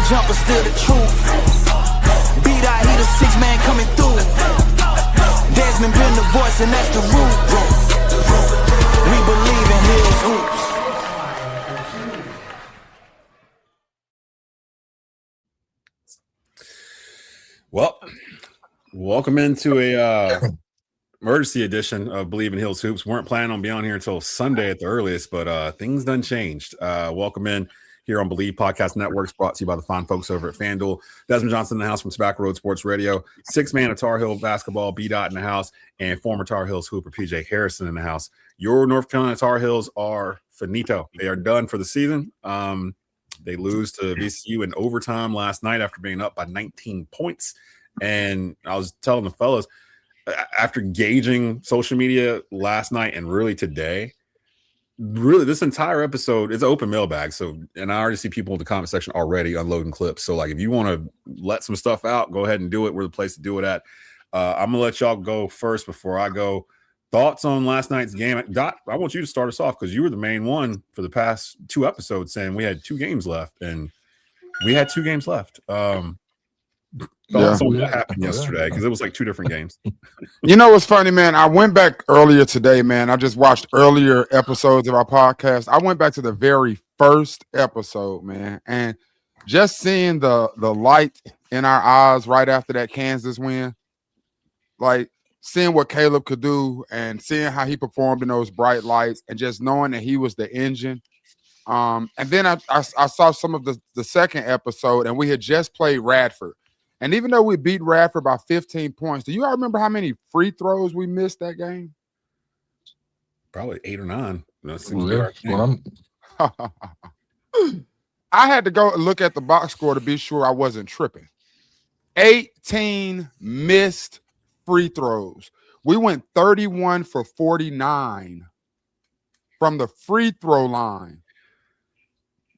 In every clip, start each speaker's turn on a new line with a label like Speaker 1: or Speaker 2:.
Speaker 1: jumper, still the truth. Daht, he the 6-man coming through. Desmond been the voice, and that's the root. We Bleav in his hoops.
Speaker 2: Well, welcome into a emergency edition of Bleav in Hills Hoops. Weren't planning on being on here until Sunday at the earliest, but things done changed. Welcome in here on Bleav Podcast Networks, brought to you by the fine folks over at FanDuel. Desmond Johnson in the house from Tobacco Road Sports Radio. 6-man of Tar Heel basketball, Daht in the house, and former Tar Heels hooper PJ Hairston in the house. Your North Carolina Tar Heels are finito. They are done for the season. They lose to VCU in overtime last night after being up by 19 points. And I was telling the fellas, after gauging social media last night and really today, really this entire episode is open mailbag. So, and I already see people in the comment section already unloading clips. So like, if you want to let some stuff out, go ahead and do it. We're the place to do it at. I'm gonna let y'all go first before I go. Thoughts on last night's game? Daht, I want you to start us off because you were the main one for the past 2 episodes saying we had 2 games left, and we had 2 games left. Thoughts on what happened yesterday, because it was like 2 different games.
Speaker 3: You know what's funny, man? I went back earlier today, man. I just watched earlier episodes of our podcast. I went back to the very first episode, man, and just seeing the light in our eyes right after that Kansas win, like seeing what Caleb could do and seeing how he performed in those bright lights and just knowing that he was the engine. And then I saw some of the second episode, and we had just played Radford. And even though we beat Radford by 15 points, do you all remember how many free throws we missed that game?
Speaker 2: Probably 8 or 9.
Speaker 3: I had to go look at the box score to be sure I wasn't tripping. 18 missed free throws. We went 31 for 49 from the free throw line.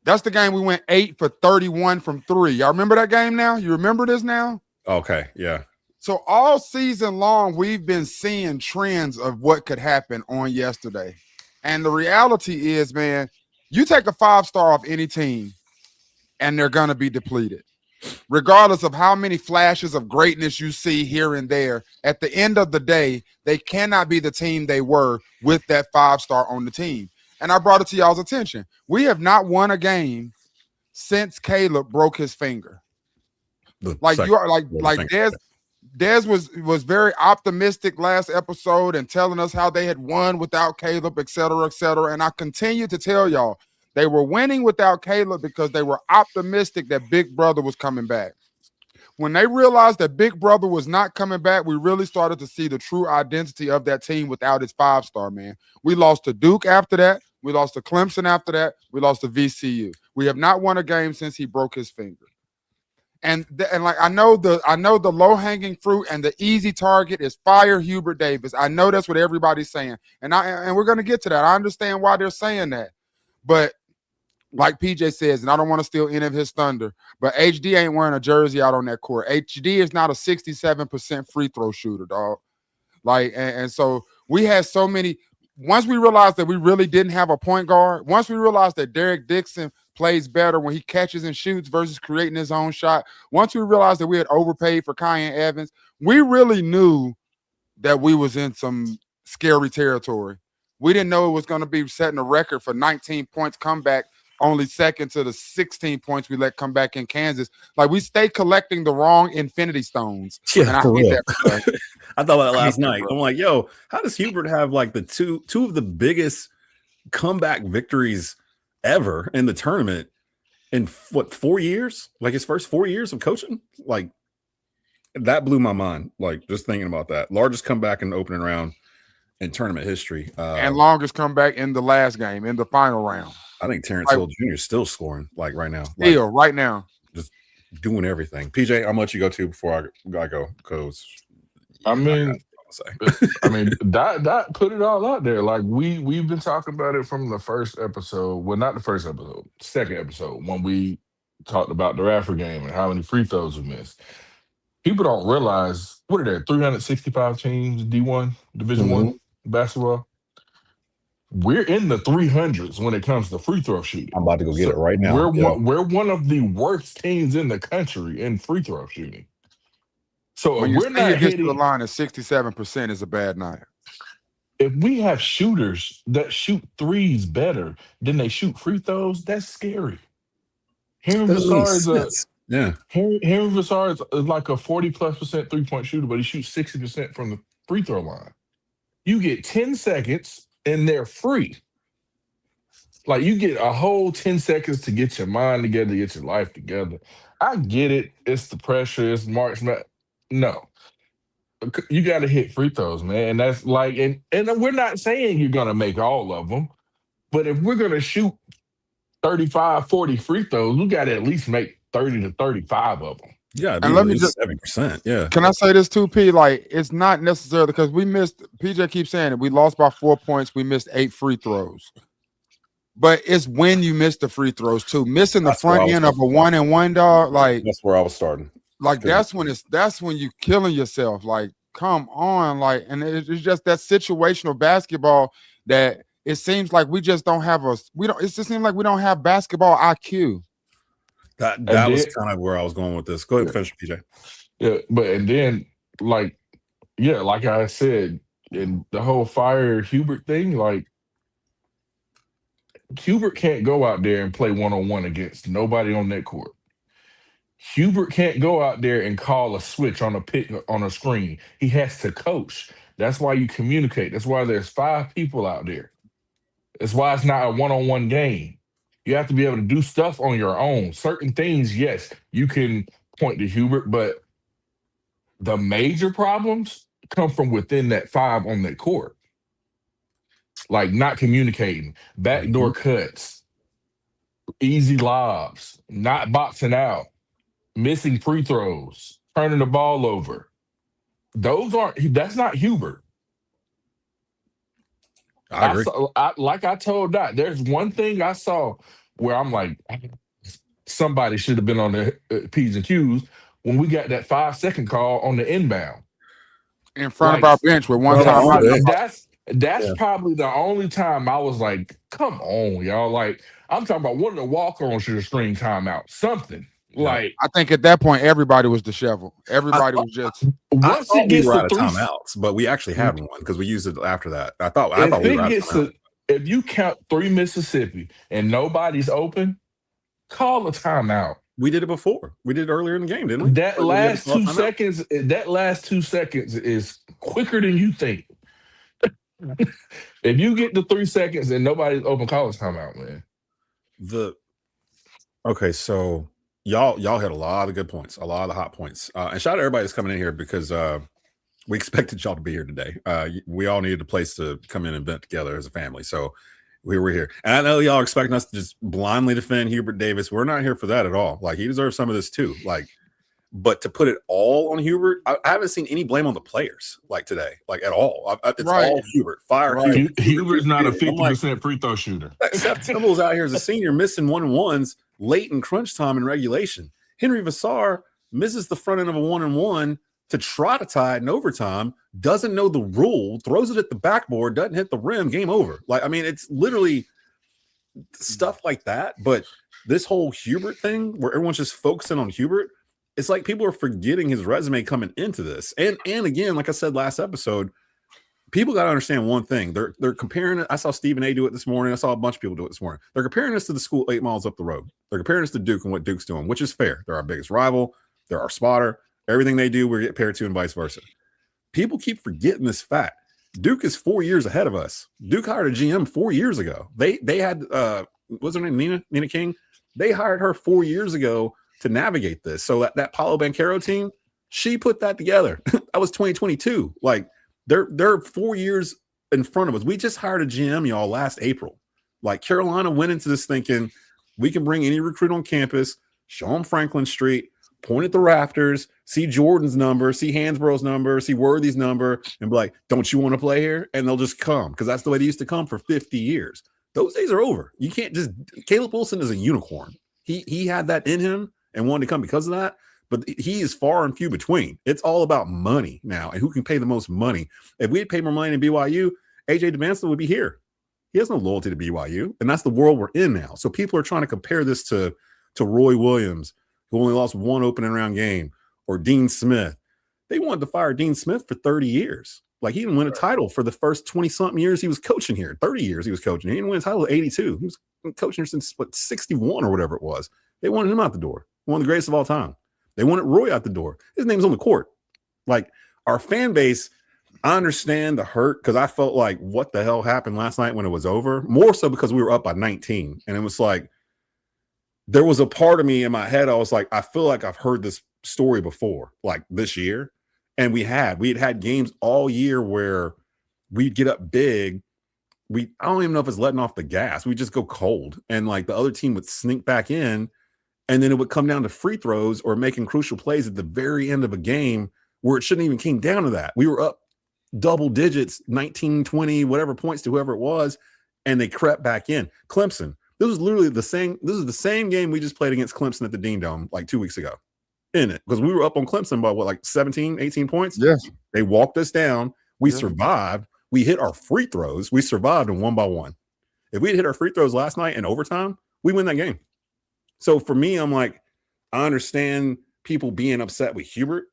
Speaker 3: That's the game we went 8 for 31 from 3. Y'all remember that game now? You remember this now?
Speaker 2: Okay, yeah.
Speaker 3: So all season long, we've been seeing trends of what could happen on yesterday. And the reality is, man, you take a 5-star off any team, and they're going to be depleted. Regardless of how many flashes of greatness you see here and there, at the end of the day, they cannot be the team they were with that 5-star on the team. And I brought it to y'all's attention. We have not won a game since Caleb broke his finger. Des was very optimistic last episode and telling us how they had won without Caleb, et cetera, et cetera. And I continue to tell y'all, they were winning without Caleb because they were optimistic that Big Brother was coming back. When they realized that Big Brother was not coming back, we really started to see the true identity of that team without its 5-star, man. We lost to Duke after that. We lost to Clemson after that. We lost to VCU. We have not won a game since he broke his finger. And like I know the low-hanging fruit and the easy target is fire Hubert Davis. I know that's what everybody's saying. And we're going to get to that. I understand why they're saying that. But like PJ says, and I don't want to steal any of his thunder, but HD ain't wearing a jersey out on that court. HD is not a 67% free throw shooter, dog. Like, and so we had so many. Once we realized that we really didn't have a point guard, once we realized that Derek Dixon plays better when he catches and shoots versus creating his own shot, once we realized that we had overpaid for Kyan Evans, we really knew that we was in some scary territory. We didn't know it was going to be setting a record for 19 points comeback, only second to the 16 points we let come back in Kansas. Like, we stay collecting the wrong infinity stones.
Speaker 2: Yeah,
Speaker 3: and I
Speaker 2: for
Speaker 3: hate
Speaker 2: real.
Speaker 3: that.
Speaker 2: I thought about it last night. I'm like, yo, how does Hubert have like the two of the biggest comeback victories ever in the tournament in 4 years? Like his first 4 years of coaching? Like, that blew my mind. Like, just thinking about that. Largest comeback in the opening round in tournament history.
Speaker 3: And longest comeback in the last game, in the final round.
Speaker 2: I think Terrence Hill Jr. is still scoring, like, right now.
Speaker 3: Right now.
Speaker 2: Just doing everything. PJ, I'm going to let you go, too, before I go, because
Speaker 4: that put it all out there. Like, we've been talking about it from the first episode. Well, not the first episode, second episode, when we talked about the Radford game and how many free throws we missed. People don't realize, what are there, 365 teams, D1, Division I basketball? we're in the 300s when it comes to free throw shooting.
Speaker 2: I'm about to go get it right now.
Speaker 4: We're one of the worst teams in the country in free throw shooting. So
Speaker 3: when
Speaker 4: if
Speaker 3: you
Speaker 4: we're not
Speaker 3: get to the
Speaker 4: hitting,
Speaker 3: line at 67% is a bad night.
Speaker 4: if we have shooters that shoot threes better than they shoot free throws, that's scary. Henry Vassar is Henry Vassar is like a 40+% 3-point shooter, but he shoots 60% from the free throw line. You get 10 seconds and they're free. Like you get a whole 10 seconds to get your mind together, get your life together. I get it. It's the pressure. It's March. No. You got to hit free throws, man. And that's like, and we're not saying you're going to make all of them, but if we're going to shoot 35, 40 free throws, we got to at least make 30 to 35 of them.
Speaker 2: Yeah,
Speaker 3: and let me just
Speaker 2: 7%. Yeah.
Speaker 3: Can I say this too, P? Like, it's not necessarily because we missed. PJ keeps saying it. We lost by 4 points. We missed 8 free throws. But it's when you miss the free throws too. Missing the front end of a 1-and-1, dog. Like
Speaker 2: that's where I was starting.
Speaker 3: Like that's when you killing yourself. Like, come on. Like, and it's just that situational basketball that it seems like we just don't have it just seems like we don't have basketball IQ.
Speaker 2: That was kind of where I was going with this. Go ahead, finish, PJ.
Speaker 4: Yeah, and then like I said, in the whole fire Hubert thing, like Hubert can't go out there and play 1-on-1 against nobody on that court. Hubert can't go out there and call a switch on a screen. He has to coach. That's why you communicate. That's why there's 5 people out there. That's why it's not a 1-on-1 game. You have to be able to do stuff on your own. Certain things, yes, you can point to Hubert, but the major problems come from within that 5 on that court. Like not communicating, backdoor cuts, easy lobs, not boxing out, missing free throws, turning the ball over. That's not Hubert.
Speaker 2: I agree.
Speaker 4: Like I told Daht, there's one thing I saw where I'm like, somebody should have been on the P's and Q's when we got that 5-second call on the inbound.
Speaker 3: In front of our bench with one time out.
Speaker 4: That's probably the only time I was like, come on, y'all. Like, I'm talking about one of the walk-ons should have screened timeout. Something. Like,
Speaker 3: I think at that point everybody was disheveled. Everybody was just
Speaker 4: once it gets
Speaker 2: we were
Speaker 4: to
Speaker 2: out of timeouts, but we actually had one because we used it after that. I thought we were out of timeout.
Speaker 4: If you count 3 Mississippi and nobody's open, call a timeout.
Speaker 2: We did it before. We did it earlier in the game, didn't we?
Speaker 4: That last 2 seconds, is quicker than you think. If you get to 3 seconds and nobody's open, call a timeout, man.
Speaker 2: Okay, so y'all had a lot of good points, a lot of the hot points. And shout out to everybody that's coming in here because we expected y'all to be here today. We all needed a place to come in and vent together as a family. So we were here. And I know y'all are expecting us to just blindly defend Hubert Davis. We're not here for that at all. Like, he deserves some of this too. Like, but to put it all on Hubert, I haven't seen any blame on the players like today, like at all. It's all Hubert.
Speaker 4: Hubert's not a 50% free throw shooter.
Speaker 2: Seth Timble's out here as a senior missing 1-and-1s late in crunch time in regulation. Henry Vassar misses the front end of a 1-and-1 to try to tie it in overtime, doesn't know the rule, throws it at the backboard, doesn't hit the rim, game over. Like, I mean, it's literally stuff like that. But this whole Hubert thing where everyone's just focusing on Hubert, it's like people are forgetting his resume coming into this. And again, like I said last episode, people got to understand one thing. They're comparing it. I saw Stephen A do it this morning. I saw a bunch of people do it this morning. They're comparing us to the school 8 miles up the road. They're comparing us to Duke and what Duke's doing, which is fair. They're our biggest rival. They're our spotter. Everything they do, we get paired to and vice versa. People keep forgetting this fact. Duke is 4 years ahead of us. Duke hired a GM 4 years ago. They had, what's her name, Nina King? They hired her 4 years ago to navigate this. So that Paolo Banchero team, she put that together. That was 2022. Like, they're 4 years in front of us. We just hired a GM, y'all, last April. Like, Carolina went into this thinking we can bring any recruit on campus, show them Franklin Street, point at the rafters, see Jordan's number, see Hansborough's number, see Worthy's number, and be like, don't you want to play here? And they'll just come, because that's the way they used to come for 50 years. Those days are over. You can't just – Caleb Wilson is a unicorn. He had that in him and wanted to come because of that, but he is far and few between. It's all about money now and who can pay the most money. If we had paid more money in BYU, AJ DeManson would be here. He has no loyalty to BYU, and that's the world we're in now. So people are trying to compare this to Roy Williams, who only lost one opening round game, or Dean Smith. They wanted to fire Dean Smith for 30 years. Like, he didn't win a title for the first 20-something years he was coaching here. 30 years he was coaching. He didn't win a title at 82. He was coaching here since, 61 or whatever it was. They wanted him out the door. One of the greatest of all time. They wanted Roy out the door. His name's on the court. Like, our fan base, I understand the hurt because I felt like, what the hell happened last night when it was over? More so because we were up by 19. And it was like, there was a part of me in my head, I was like, I feel like I've heard this story before, like this year. And we had games all year where we'd get up big. I don't even know if it's letting off the gas. We just go cold. And like the other team would sneak back in. And then it would come down to free throws or making crucial plays at the very end of a game where it shouldn't even came down to that. We were up double digits, 19, 20, whatever points to whoever it was, and they crept back in. Clemson. This was literally the same. This is the same game we just played against Clemson at the Dean Dome like 2 weeks ago. In it, because we were up on Clemson by like 17, 18 points.
Speaker 3: Yes.
Speaker 2: They walked us down. We survived. We hit our free throws. We survived in 1-by-1. If we had hit our free throws last night in overtime, we win that game. So for me, I'm like, I understand people being upset with Hubert,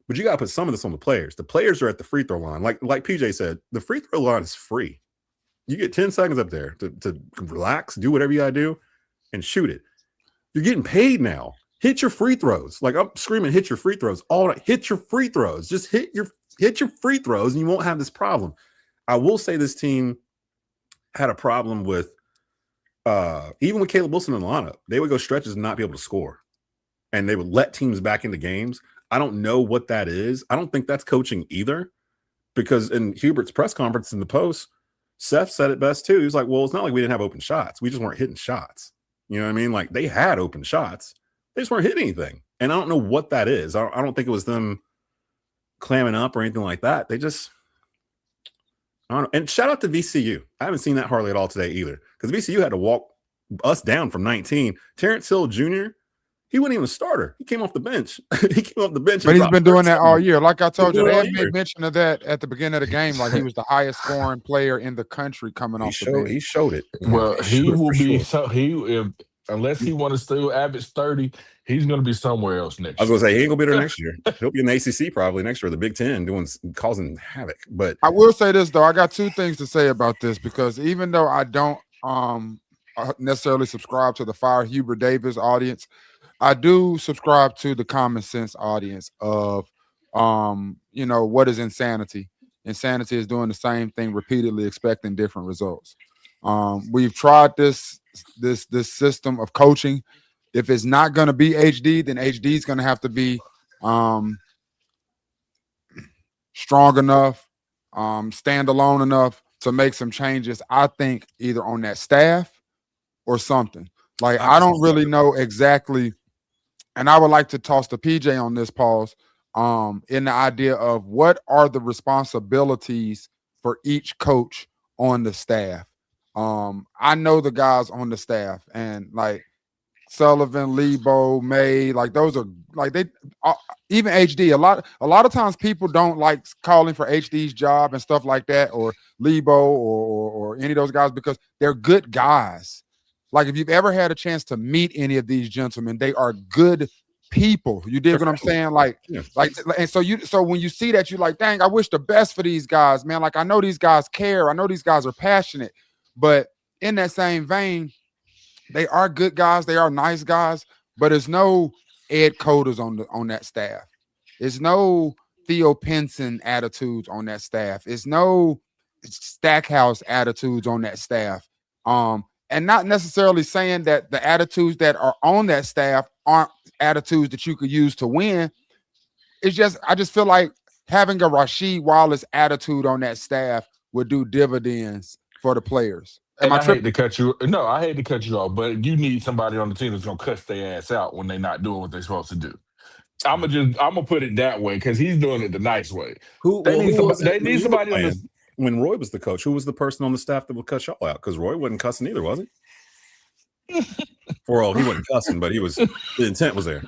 Speaker 2: but you got to put some of this on the players. The players are at the free throw line. Like PJ said, the free throw line is free. You get 10 seconds up there to relax, do whatever you got to do, and shoot it. You're getting paid now. Hit your free throws. Like, I'm screaming, hit your free throws. All right, hit your free throws. Just hit your free throws, and you won't have this problem. I will say this team had a problem with even with Caleb Wilson in the lineup. They would go stretches and not be able to score, and they would let teams back into games. I don't know what that is. I don't think that's coaching either, because in Hubert's press conference in the post, Seth said it best too. He was like, well, it's not like we didn't have open shots. We just weren't hitting shots. You know what I mean? Like, they had open shots. They just weren't hitting anything. And I don't know what that is. I don't think it was them clamming up or anything like that. They just, I don't know. And shout out to VCU. I haven't seen that hardly at all today either, because VCU had to walk us down from 19. Terrence Hill Jr., he wasn't even a starter. He came off the bench. He came off the bench.
Speaker 3: But he's been doing that all year. Like I told you, they had made mention of that at the beginning of the game. Like, he was the highest scoring player in the country coming off the bench.
Speaker 2: He showed it.
Speaker 4: Well, he will be unless he want to still average 30, he's going to be somewhere else next year.
Speaker 2: I was going to say, he ain't going to be there next year. He'll be in the ACC probably next year, the Big Ten, causing havoc. But
Speaker 3: I will say this, though. I got two things to say about this, because even though I don't necessarily subscribe to the Fire Hubert Davis audience, I do subscribe to the common sense audience of, what is insanity? Insanity is doing the same thing repeatedly, expecting different results. We've tried this system of coaching. If it's not going to be HD, then HD is going to have to be strong enough, standalone enough to make some changes, I think, either on that staff or something. Like, I don't really know exactly, and I would like to toss the PJ on this, pause, in the idea of what are the responsibilities for each coach on the staff. I know the guys on the staff, and like Sullivan, Lebo, May, like those are like they even HD. A lot of times people don't like calling for HD's job and stuff like that, or Lebo or any of those guys, because they're good guys. Like, if you've ever had a chance to meet any of these gentlemen, they are good people. You dig what I'm saying? Like, and so when you see that, you're like, dang, I wish the best for these guys, man. Like, I know these guys care. I know these guys are passionate. But in that same vein, they are good guys. They are nice guys. But there's no Ed Coders on that staff. There's no Theo Pinson attitudes on that staff. There's no Stackhouse attitudes on that staff. And not necessarily saying that the attitudes that are on that staff aren't attitudes that you could use to win. It's just, I just feel like having a Rasheed Wallace attitude on that staff would do dividends for the players.
Speaker 4: I hate to cut you. No, I hate to cut you off, but you need somebody on the team that's gonna cuss their ass out when they're not doing what they're supposed to do. I'm gonna put it that way, because he's doing it the nice way. They need somebody on this.
Speaker 2: When Roy was the coach, who was the person on the staff that would cuss y'all out? Because Roy wasn't cussing either, was he? He wasn't cussing, but the intent was there.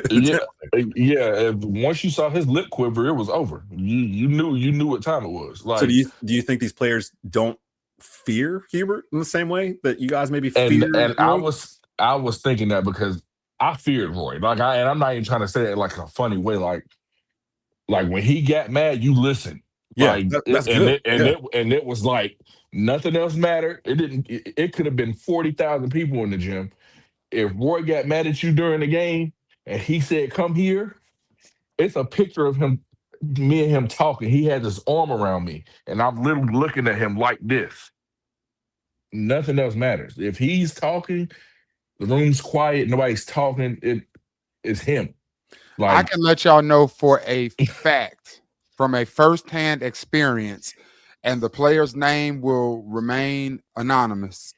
Speaker 4: Yeah. Once you saw his lip quiver, it was over. You knew what time it was. Like,
Speaker 2: so do you think these players don't fear Hubert in the same way that you guys maybe
Speaker 4: And
Speaker 2: fear
Speaker 4: I
Speaker 2: Roy?
Speaker 4: was thinking that because I feared Roy. Like and I'm not even trying to say it like a funny way. Like when he got mad, you listened.
Speaker 2: Yeah,
Speaker 4: Like
Speaker 2: that's good.
Speaker 4: it was like nothing else mattered. It didn't. It could have been 40,000 people in the gym. If Roy got mad at you during the game and he said, "Come here," it's a picture of him, me and him talking. He had his arm around me, and I'm literally looking at him like this. Nothing else matters. If he's talking, the room's quiet, nobody's talking. It's him. Like
Speaker 3: I can let y'all know for a fact from a firsthand experience, and the player's name will remain anonymous.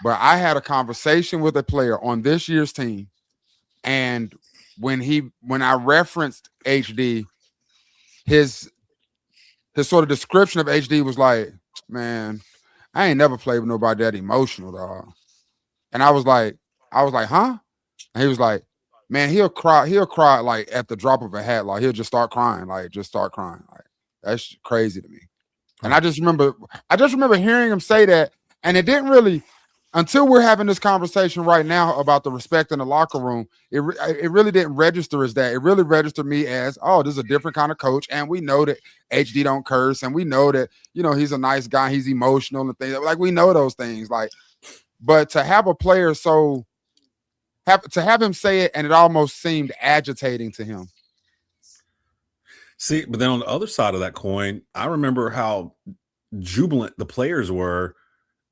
Speaker 3: But I had a conversation with a player on this year's team, and when I referenced HD, his sort of description of HD was like, "Man, I ain't never played with nobody that emotional, dog." And I was like, "Huh?" And he was like, "Man, he'll cry like at the drop of a hat, like he'll just start crying, like that's crazy to me." And I just remember hearing him say that, and it didn't really, until we're having this conversation right now about the respect in the locker room, it really didn't register as that. It really registered me as, oh, this is a different kind of coach, and we know that HD don't curse, and we know that, you know, he's a nice guy, he's emotional and things like, we know those things, like, but to have a player to have him say it, and it almost seemed agitating to him.
Speaker 2: See, but then on the other side of that coin, I remember how jubilant the players were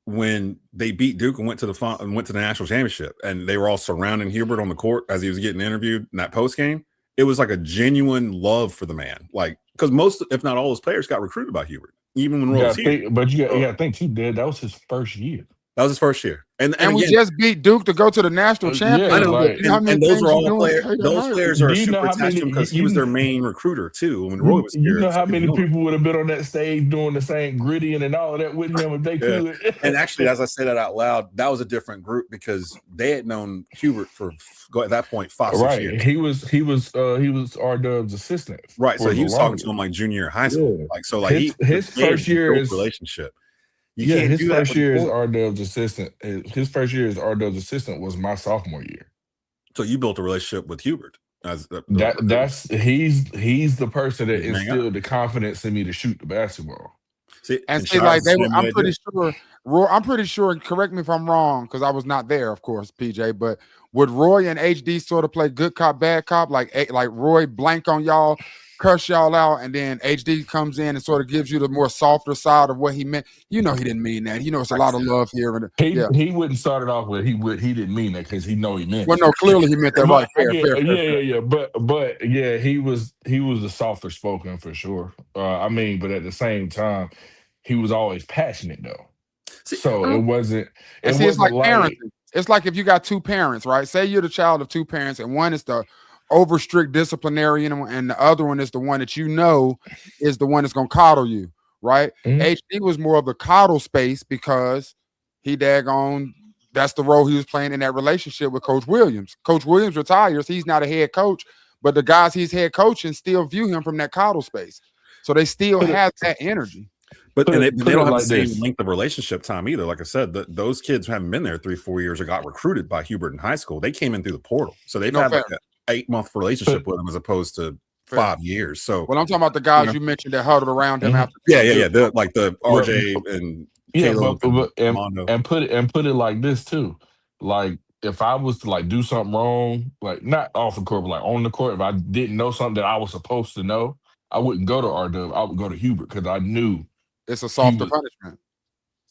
Speaker 2: when they beat Duke and went to the national championship, and they were all surrounding Hubert on the court as he was getting interviewed in that post game. It was like a genuine love for the man, like, because most, if not all, those players got recruited by Hubert, even when Roy was here.
Speaker 4: But you got to think too, Dad. That was his first year.
Speaker 2: That was his first year, and
Speaker 3: we
Speaker 2: again,
Speaker 3: just beat Duke to go to the national championship.
Speaker 2: I know, like, and those are all players. Those players are super attached to him because he was their main recruiter too. When Roy was here,
Speaker 4: you know how many people would have been on that stage doing the same grittying and all of that with him if they could.
Speaker 2: And actually, as I say that out loud, that was a different group because they had known Hubert for at that point 5-6 years.
Speaker 4: He was R-Dub's assistant.
Speaker 2: Right, so he was talking to him like junior year high school. Yeah. Like, so like
Speaker 4: his first year is
Speaker 2: relationship.
Speaker 4: His first year as R-Dub's assistant. His first year as R-Dub's assistant was my sophomore year.
Speaker 2: So you built a relationship with Hubert.
Speaker 4: He's the person that instilled the confidence in me to shoot the basketball.
Speaker 3: I'm pretty sure. Correct me if I'm wrong, because I was not there, of course, PJ. But would Roy and HD sort of play good cop, bad cop, like Roy blank on y'all, cuss y'all out, and then HD comes in and sort of gives you the more softer side of what he meant? You know, he didn't mean that. You know, it's a lot of love here.
Speaker 4: He wouldn't start it off with he didn't mean that because he know he meant.
Speaker 3: Well, no, clearly he meant that. Right? Fair.
Speaker 4: But yeah, he was the softer spoken for sure. I mean, but at the same time, he was always passionate though. So it wasn't.
Speaker 3: It's like parenting. It's like if you got two parents, right? Say you're the child of two parents, and one is the over strict disciplinarian, and the other one is the one that you know is the one that's gonna coddle you, right?
Speaker 4: Mm-hmm.
Speaker 3: HD was more of the coddle space because that's the role he was playing in that relationship with Coach Williams. Coach Williams retires, he's not a head coach, but the guys he's head coaching still view him from that coddle space. So they still have that energy.
Speaker 2: But they don't have the same length of relationship time either. Like I said, those kids haven't been there 3-4 years or got recruited by Hubert in high school. They came in through the portal. So they've had like an 8-month relationship with him as opposed to 5 years. So
Speaker 3: I'm talking about the guys you mentioned that huddled around him after.
Speaker 2: Yeah. Like the RJ and Caleb
Speaker 4: and put it like this too. Like if I was to like do something wrong, like not off the court, but like on the court, if I didn't know something that I was supposed to know, I wouldn't go to R-Dub. I would go to Hubert because I knew
Speaker 3: it's a softer punishment.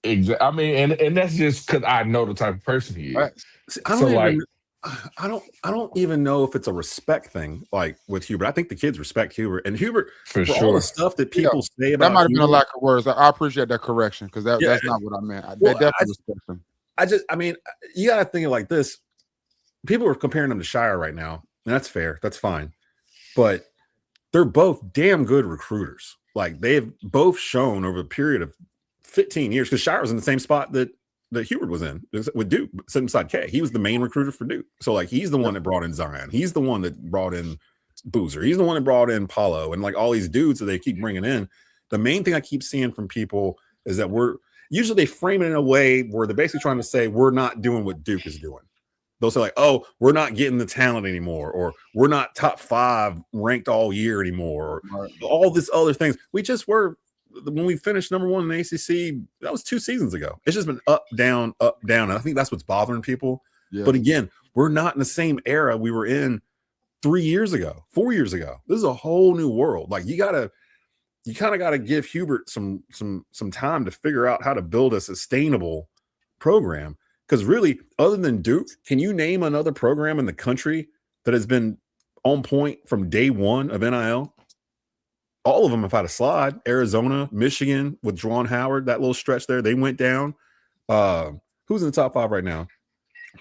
Speaker 4: Exactly. I mean, and that's just because I know the type of person he is.
Speaker 3: Right.
Speaker 2: See, I don't even know if it's a respect thing, like with Hubert. I think the kids respect Hubert, and Hubert for sure. All the stuff that people say about
Speaker 3: that might have been a lack of words. I appreciate that correction because that's not what I meant. They definitely respect him.
Speaker 2: I mean, you got to think of like this. People are comparing them to Shire right now, and that's fair. That's fine, but they're both damn good recruiters. Like they've both shown over a period of 15 years, because Shire was in the same spot that Hubert was in with Duke, sitting beside K. He was the main recruiter for Duke. So like he's the one that brought in Zion. He's the one that brought in Boozer. He's the one that brought in Paulo and like all these dudes that they keep bringing in. The main thing I keep seeing from people is that usually they frame it in a way where they're basically trying to say we're not doing what Duke is doing. They'll say like, oh, we're not getting the talent anymore, or we're not top 5 ranked all year anymore, or all this other things. We just were when we finished number 1 in the ACC. That was 2 seasons ago. It's just been up, down, and I think that's what's bothering people. Yeah. But again, we're not in the same era we were in 3 years ago, 4 years ago. This is a whole new world. Like you kind of got to give Hubert some time to figure out how to build a sustainable program. Because really, other than Duke, can you name another program in the country that has been on point from day one of NIL? All of them have had a slide. Arizona, Michigan with Juwan Howard, that little stretch there, they went down. Who's in the top 5 right now?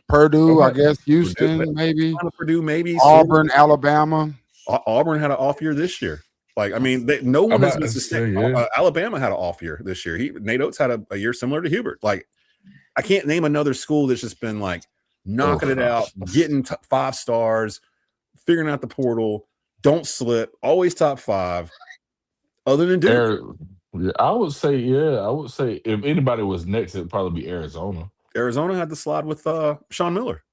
Speaker 3: Purdue, I guess. Houston, maybe.
Speaker 2: Purdue, maybe.
Speaker 3: Auburn, Alabama.
Speaker 2: Auburn had an off year this year. Like, I mean, no one has been sustained. Alabama had an off year this year. Nate Oates had a year similar to Hubert. Like, I can't name another school that's just been like knocking it out, getting 5 stars, figuring out the portal, don't slip, always top 5. Other than Duke,
Speaker 4: I would say if anybody was next, it'd probably be Arizona.
Speaker 2: Arizona had the slide with Sean Miller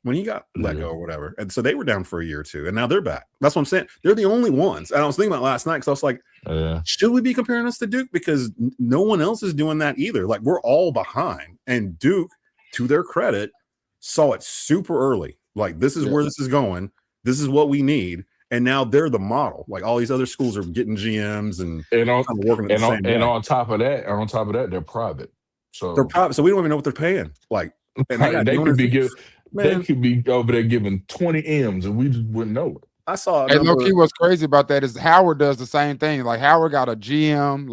Speaker 2: when he got let go or whatever, and so they were down for a year or 2, and now they're back. That's what I'm saying. They're the only ones. And I was thinking about last night because I was like, should we be comparing us to Duke? Because no one else is doing that either. Like we're all behind, and Duke, to their credit, saw it super early. Like this is where this is going. This is what we need. And now they're the model. Like all these other schools are getting GMs and
Speaker 4: on top of that, they're private. So
Speaker 2: they're private. So we don't even know what they're paying. Like
Speaker 4: they could be over there giving 20 M's and we just wouldn't know it.
Speaker 2: I saw it.
Speaker 3: And low-key, what's crazy about that is Howard does the same thing. Like Howard got a GM,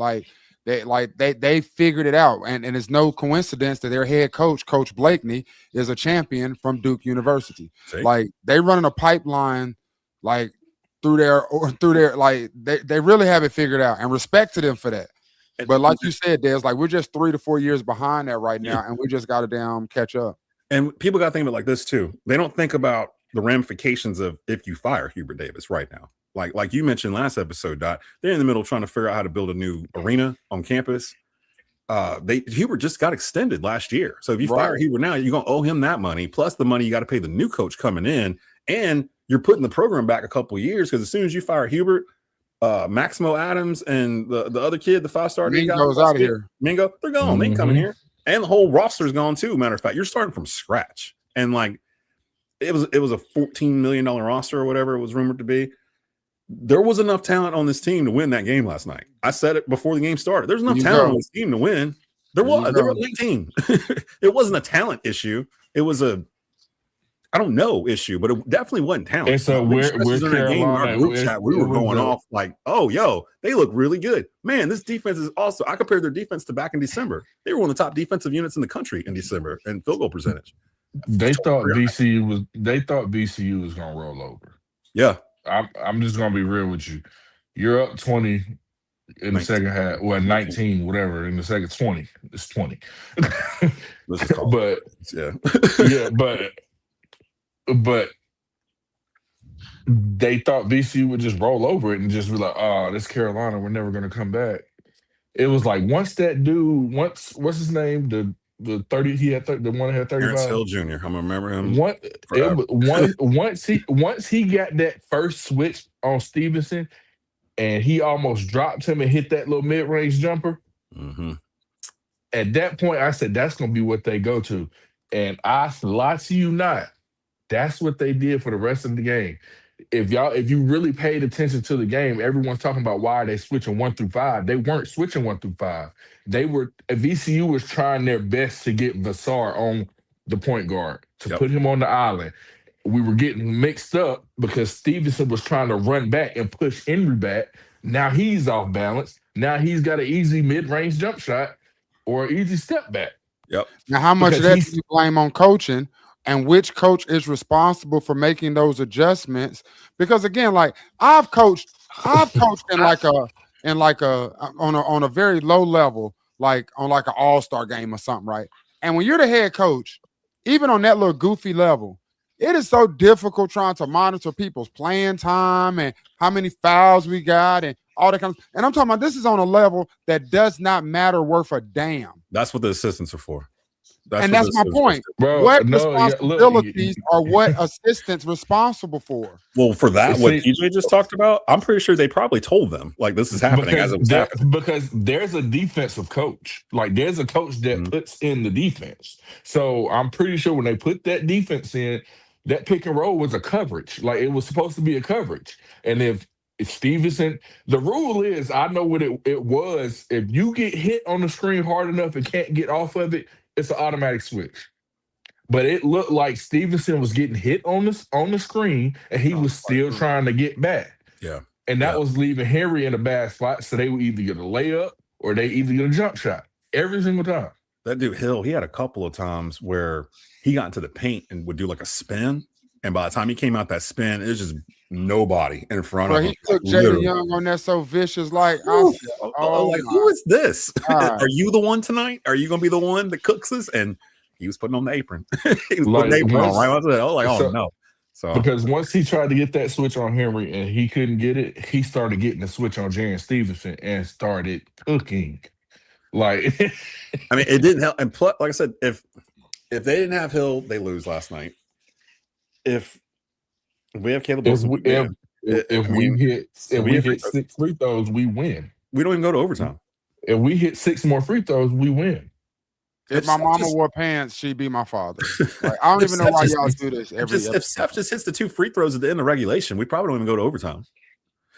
Speaker 3: they figured it out. And it's no coincidence that their head coach, Coach Blakeney, is a champion from Duke University.
Speaker 2: See?
Speaker 3: Like they running a pipeline like through their like they really have it figured out, and respect to them for that. But like you said, Des, like we're just 3 to 4 years behind that right now, and we just got to catch up.
Speaker 2: And people got to think about it like this too. They don't think about the ramifications of if you fire Hubert Davis right now. Like you mentioned last episode, Daht, they're in the middle of trying to figure out how to build a new arena on campus. Hubert just got extended last year. So if you fire Hubert now, you're going to owe him that money, plus the money you got to pay the new coach coming in. And you're putting the program back a couple of years because as soon as you fire Hubert, Maximo Adams and the other kid, the 5-star,
Speaker 3: Mingo's out of here.
Speaker 2: Mingo, they're gone. They ain't coming here. And the whole roster's gone too. Matter of fact, you're starting from scratch. And like it was a $14 million roster or whatever it was rumored to be. There was enough talent on this team to win that game last night. I said it before the game started. There's enough talent on this team to win. They were a elite team. It wasn't a talent issue. It was a issue, but it definitely wasn't talent.
Speaker 4: And so we're Carolina.
Speaker 2: We were going off like, oh, yo, they look really good. Man, this defense is also. I compared their defense to back in December. They were one of the top defensive units in the country in December and field goal percentage.
Speaker 4: They thought VCU was going to roll over.
Speaker 2: Yeah,
Speaker 4: I'm just going to be real with you. You're up 20 in the second half. Well, 19, whatever. In the second 20, it's 20. But But they thought VCU would just roll over it and just be like, oh, this Carolina, we're never going to come back. It was like once that dude, what's his name? The 30, he had the one that had 35.
Speaker 2: Terrence Hill Jr. I'm gonna remember him.
Speaker 4: Once he got that first switch on Stevenson, and he almost dropped him and hit that little mid-range jumper.
Speaker 2: Mm-hmm.
Speaker 4: At that point, I said that's gonna be what they go to, and I lie to you not. That's what they did for the rest of the game. If you really paid attention to the game, everyone's talking about why are they switching 1 through 5. They weren't switching 1 through 5. VCU was trying their best to get Vassar on the point guard, to put him on the island. We were getting mixed up because Stevenson was trying to run back and push Henry back. Now he's off balance. Now he's got an easy mid-range jump shot or an easy step back.
Speaker 2: Yep.
Speaker 3: Now, how much of that do you blame on coaching? And which coach is responsible for making those adjustments? Because again, like I've coached on a very low level, like on like an all-star game or something, right? And when you're the head coach, even on that little goofy level, it is so difficult trying to monitor people's playing time and how many fouls we got and all that kind of. And I'm talking about this is on a level that does not matter worth a damn.
Speaker 2: That's what the assistants are for.
Speaker 3: That's my point.
Speaker 4: Bro,
Speaker 3: what
Speaker 4: no,
Speaker 3: responsibilities are what assistants responsible for?
Speaker 2: Well, for that, what TJ just talked about, I'm pretty sure they probably told them like this is happening as it was happening.
Speaker 4: Because there's a defensive coach. Like there's a coach that puts in the defense. So I'm pretty sure when they put that defense in, that pick and roll was a coverage. Like it was supposed to be a coverage. And if Stevenson, the rule is, I know what it was. If you get hit on the screen hard enough and can't get off of it, it's an automatic switch. But it looked like Stevenson was getting hit on the screen, and he was still trying to get back.
Speaker 2: Yeah.
Speaker 4: And that was leaving Henry in a bad spot. So they would either get a layup or they either get a jump shot every single time.
Speaker 2: That dude Hill, he had a couple of times where he got into the paint and would do like a spin. And by the time he came out that spin, it was just nobody in front of him.
Speaker 3: He took Jalen Young on that so vicious. Like, like
Speaker 2: who is this? Are you the one tonight? Are you going to be the one that cooks us? And he was putting on the apron. He was putting the apron on, right? I was like, oh, no. So
Speaker 4: because once he tried to get that switch on Henry and he couldn't get it, he started getting the switch on Jaren Stevenson and started cooking. Like,
Speaker 2: I mean, it didn't help. And plus, like I said, if they didn't have Hill, they lose last night. If we have Caleb Wilson,
Speaker 4: if we hit 6 free throws, we win.
Speaker 2: We don't even go to overtime.
Speaker 4: If we hit 6 more free throws, we win.
Speaker 3: If my mama wore pants, she'd be my father. Like, I don't even know why y'all do this every
Speaker 2: if Steph just hits the 2 free throws at the end of regulation, we probably don't even go to overtime.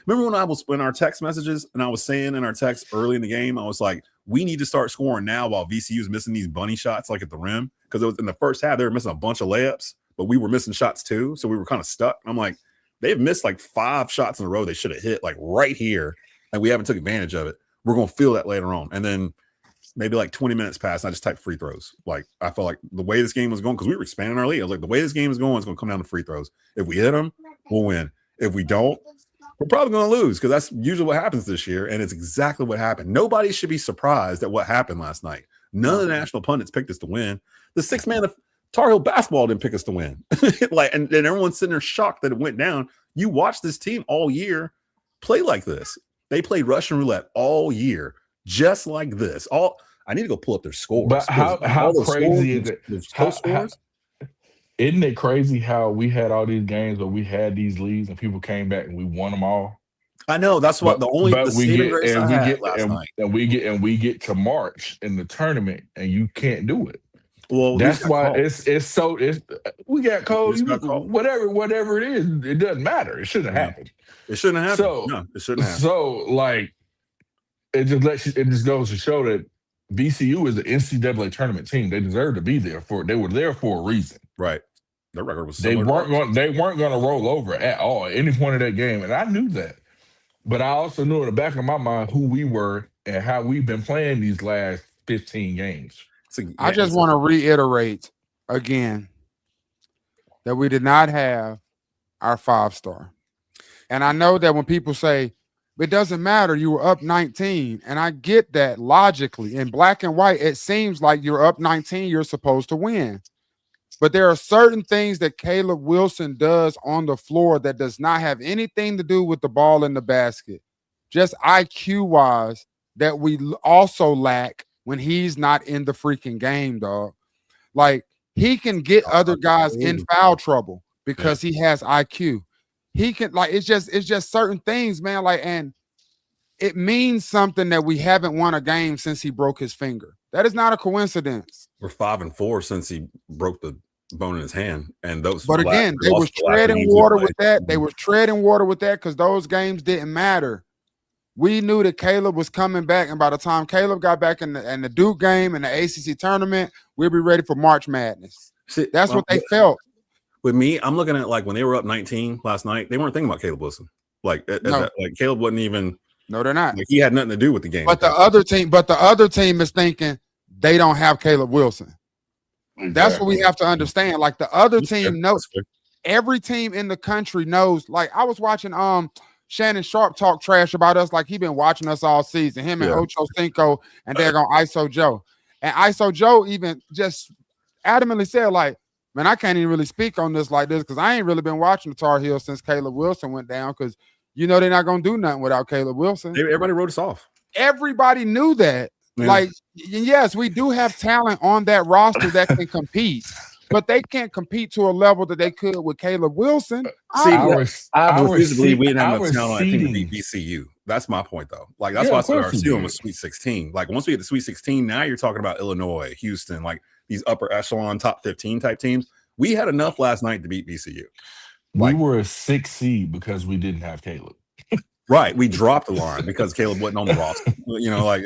Speaker 2: Remember when our text messages, and I was saying in our text early in the game, I was like, we need to start scoring now while VCU is missing these bunny shots like at the rim. Because it was in the first half, they were missing a bunch of layups, but we were missing shots too. So we were kind of stuck. And I'm like, they've missed like 5 shots in a row they should have hit like right here, and we haven't took advantage of it. We're going to feel that later on. And then maybe like 20 minutes passed, and I just typed free throws. Like, I felt like the way this game was going, because we were expanding our lead, I was like, the way this game is going, it's going to come down to free throws. If we hit them, we'll win. If we don't, we're probably going to lose, because that's usually what happens this year, and it's exactly what happened. Nobody should be surprised at what happened last night. None of the national pundits picked us to win. The 6th man of Tar Heel basketball didn't pick us to win. and everyone's sitting there shocked that it went down. You watch this team all year play like this. They played Russian roulette all year, just like this. I need to go pull up their scores.
Speaker 4: But how crazy is it? Isn't it crazy how we had all these games where we had these leads and people came back and we won them all?
Speaker 2: I know. That's what we
Speaker 4: get to March in the tournament and you can't do it.
Speaker 2: Well,
Speaker 4: that's why we got cold. Whatever it is, it doesn't matter. It shouldn't have happened.
Speaker 2: It shouldn't have happened. No, it shouldn't have.
Speaker 4: So like, it just goes to show that VCU is an NCAA tournament team. They deserve to be there they were there for a reason.
Speaker 2: Right. Their record was
Speaker 4: they weren't going to roll over at all at any point of that game, and I knew that. But I also knew in the back of my mind who we were and how we've been playing these last 15 games.
Speaker 3: I just want to reiterate again that we did not have our 5-star. And I know that when people say, it doesn't matter, you were up 19. And I get that logically. In black and white, it seems like you're up 19, you're supposed to win. But there are certain things that Caleb Wilson does on the floor that does not have anything to do with the ball in the basket. Just IQ-wise, that we also lack when he's not in the freaking game, dog. Like, he can get other guys in foul trouble because he has IQ. He can, like, it's just certain things, man. Like, and it means something that we haven't won a game since he broke his finger. That is not a coincidence.
Speaker 2: We're 5-4 since he broke the bone in his hand. And those,
Speaker 3: but again, they were treading water with that. They were treading water with that because those games didn't matter. We knew that Caleb was coming back, and by the time Caleb got back in the Duke game and the ACC tournament, we'll be ready for March Madness. That's what they felt.
Speaker 2: With me, I'm looking at, like, when they were up 19 last night, they weren't thinking about Caleb Wilson. Like, like Caleb wasn't even.
Speaker 3: No, they're not.
Speaker 2: Like, he had nothing to do with the game.
Speaker 3: But the other team is thinking they don't have Caleb Wilson. Exactly. That's what we have to understand. Like, the other team knows. Every team in the country knows. Like, I was watching Shannon Sharp talk trash about us like he been watching us all season. Him and Ocho Cinco, and they're going ISO Joe. And ISO Joe even just adamantly said, like, man, I can't even really speak on this like this because I ain't really been watching the Tar Heels since Caleb Wilson went down because, you know, they're not going to do nothing without Caleb Wilson.
Speaker 2: Everybody wrote us off.
Speaker 3: Everybody knew that.
Speaker 2: Yeah.
Speaker 3: Like, yes, we do have talent on that roster that can compete, but they can't compete to a level that they could with Caleb Wilson.
Speaker 2: See,
Speaker 3: Obviously.
Speaker 2: I refuse to believe we didn't have enough talent on that team to
Speaker 4: seeding.
Speaker 2: beat VCU. That's my point, though. Like, that's
Speaker 4: Yeah,
Speaker 2: why I
Speaker 4: of
Speaker 2: said
Speaker 4: course
Speaker 2: our
Speaker 4: we
Speaker 2: ceiling
Speaker 4: did.
Speaker 2: was Sweet 16. Like, once we get to Sweet 16, now you're talking about Illinois, Houston, like these upper echelon top 15 type teams. We had enough last night to beat VCU.
Speaker 4: We
Speaker 2: Like,
Speaker 4: were a 6 seed because we didn't have Caleb.
Speaker 2: right. We dropped the line because Caleb wasn't on the roster. You know, like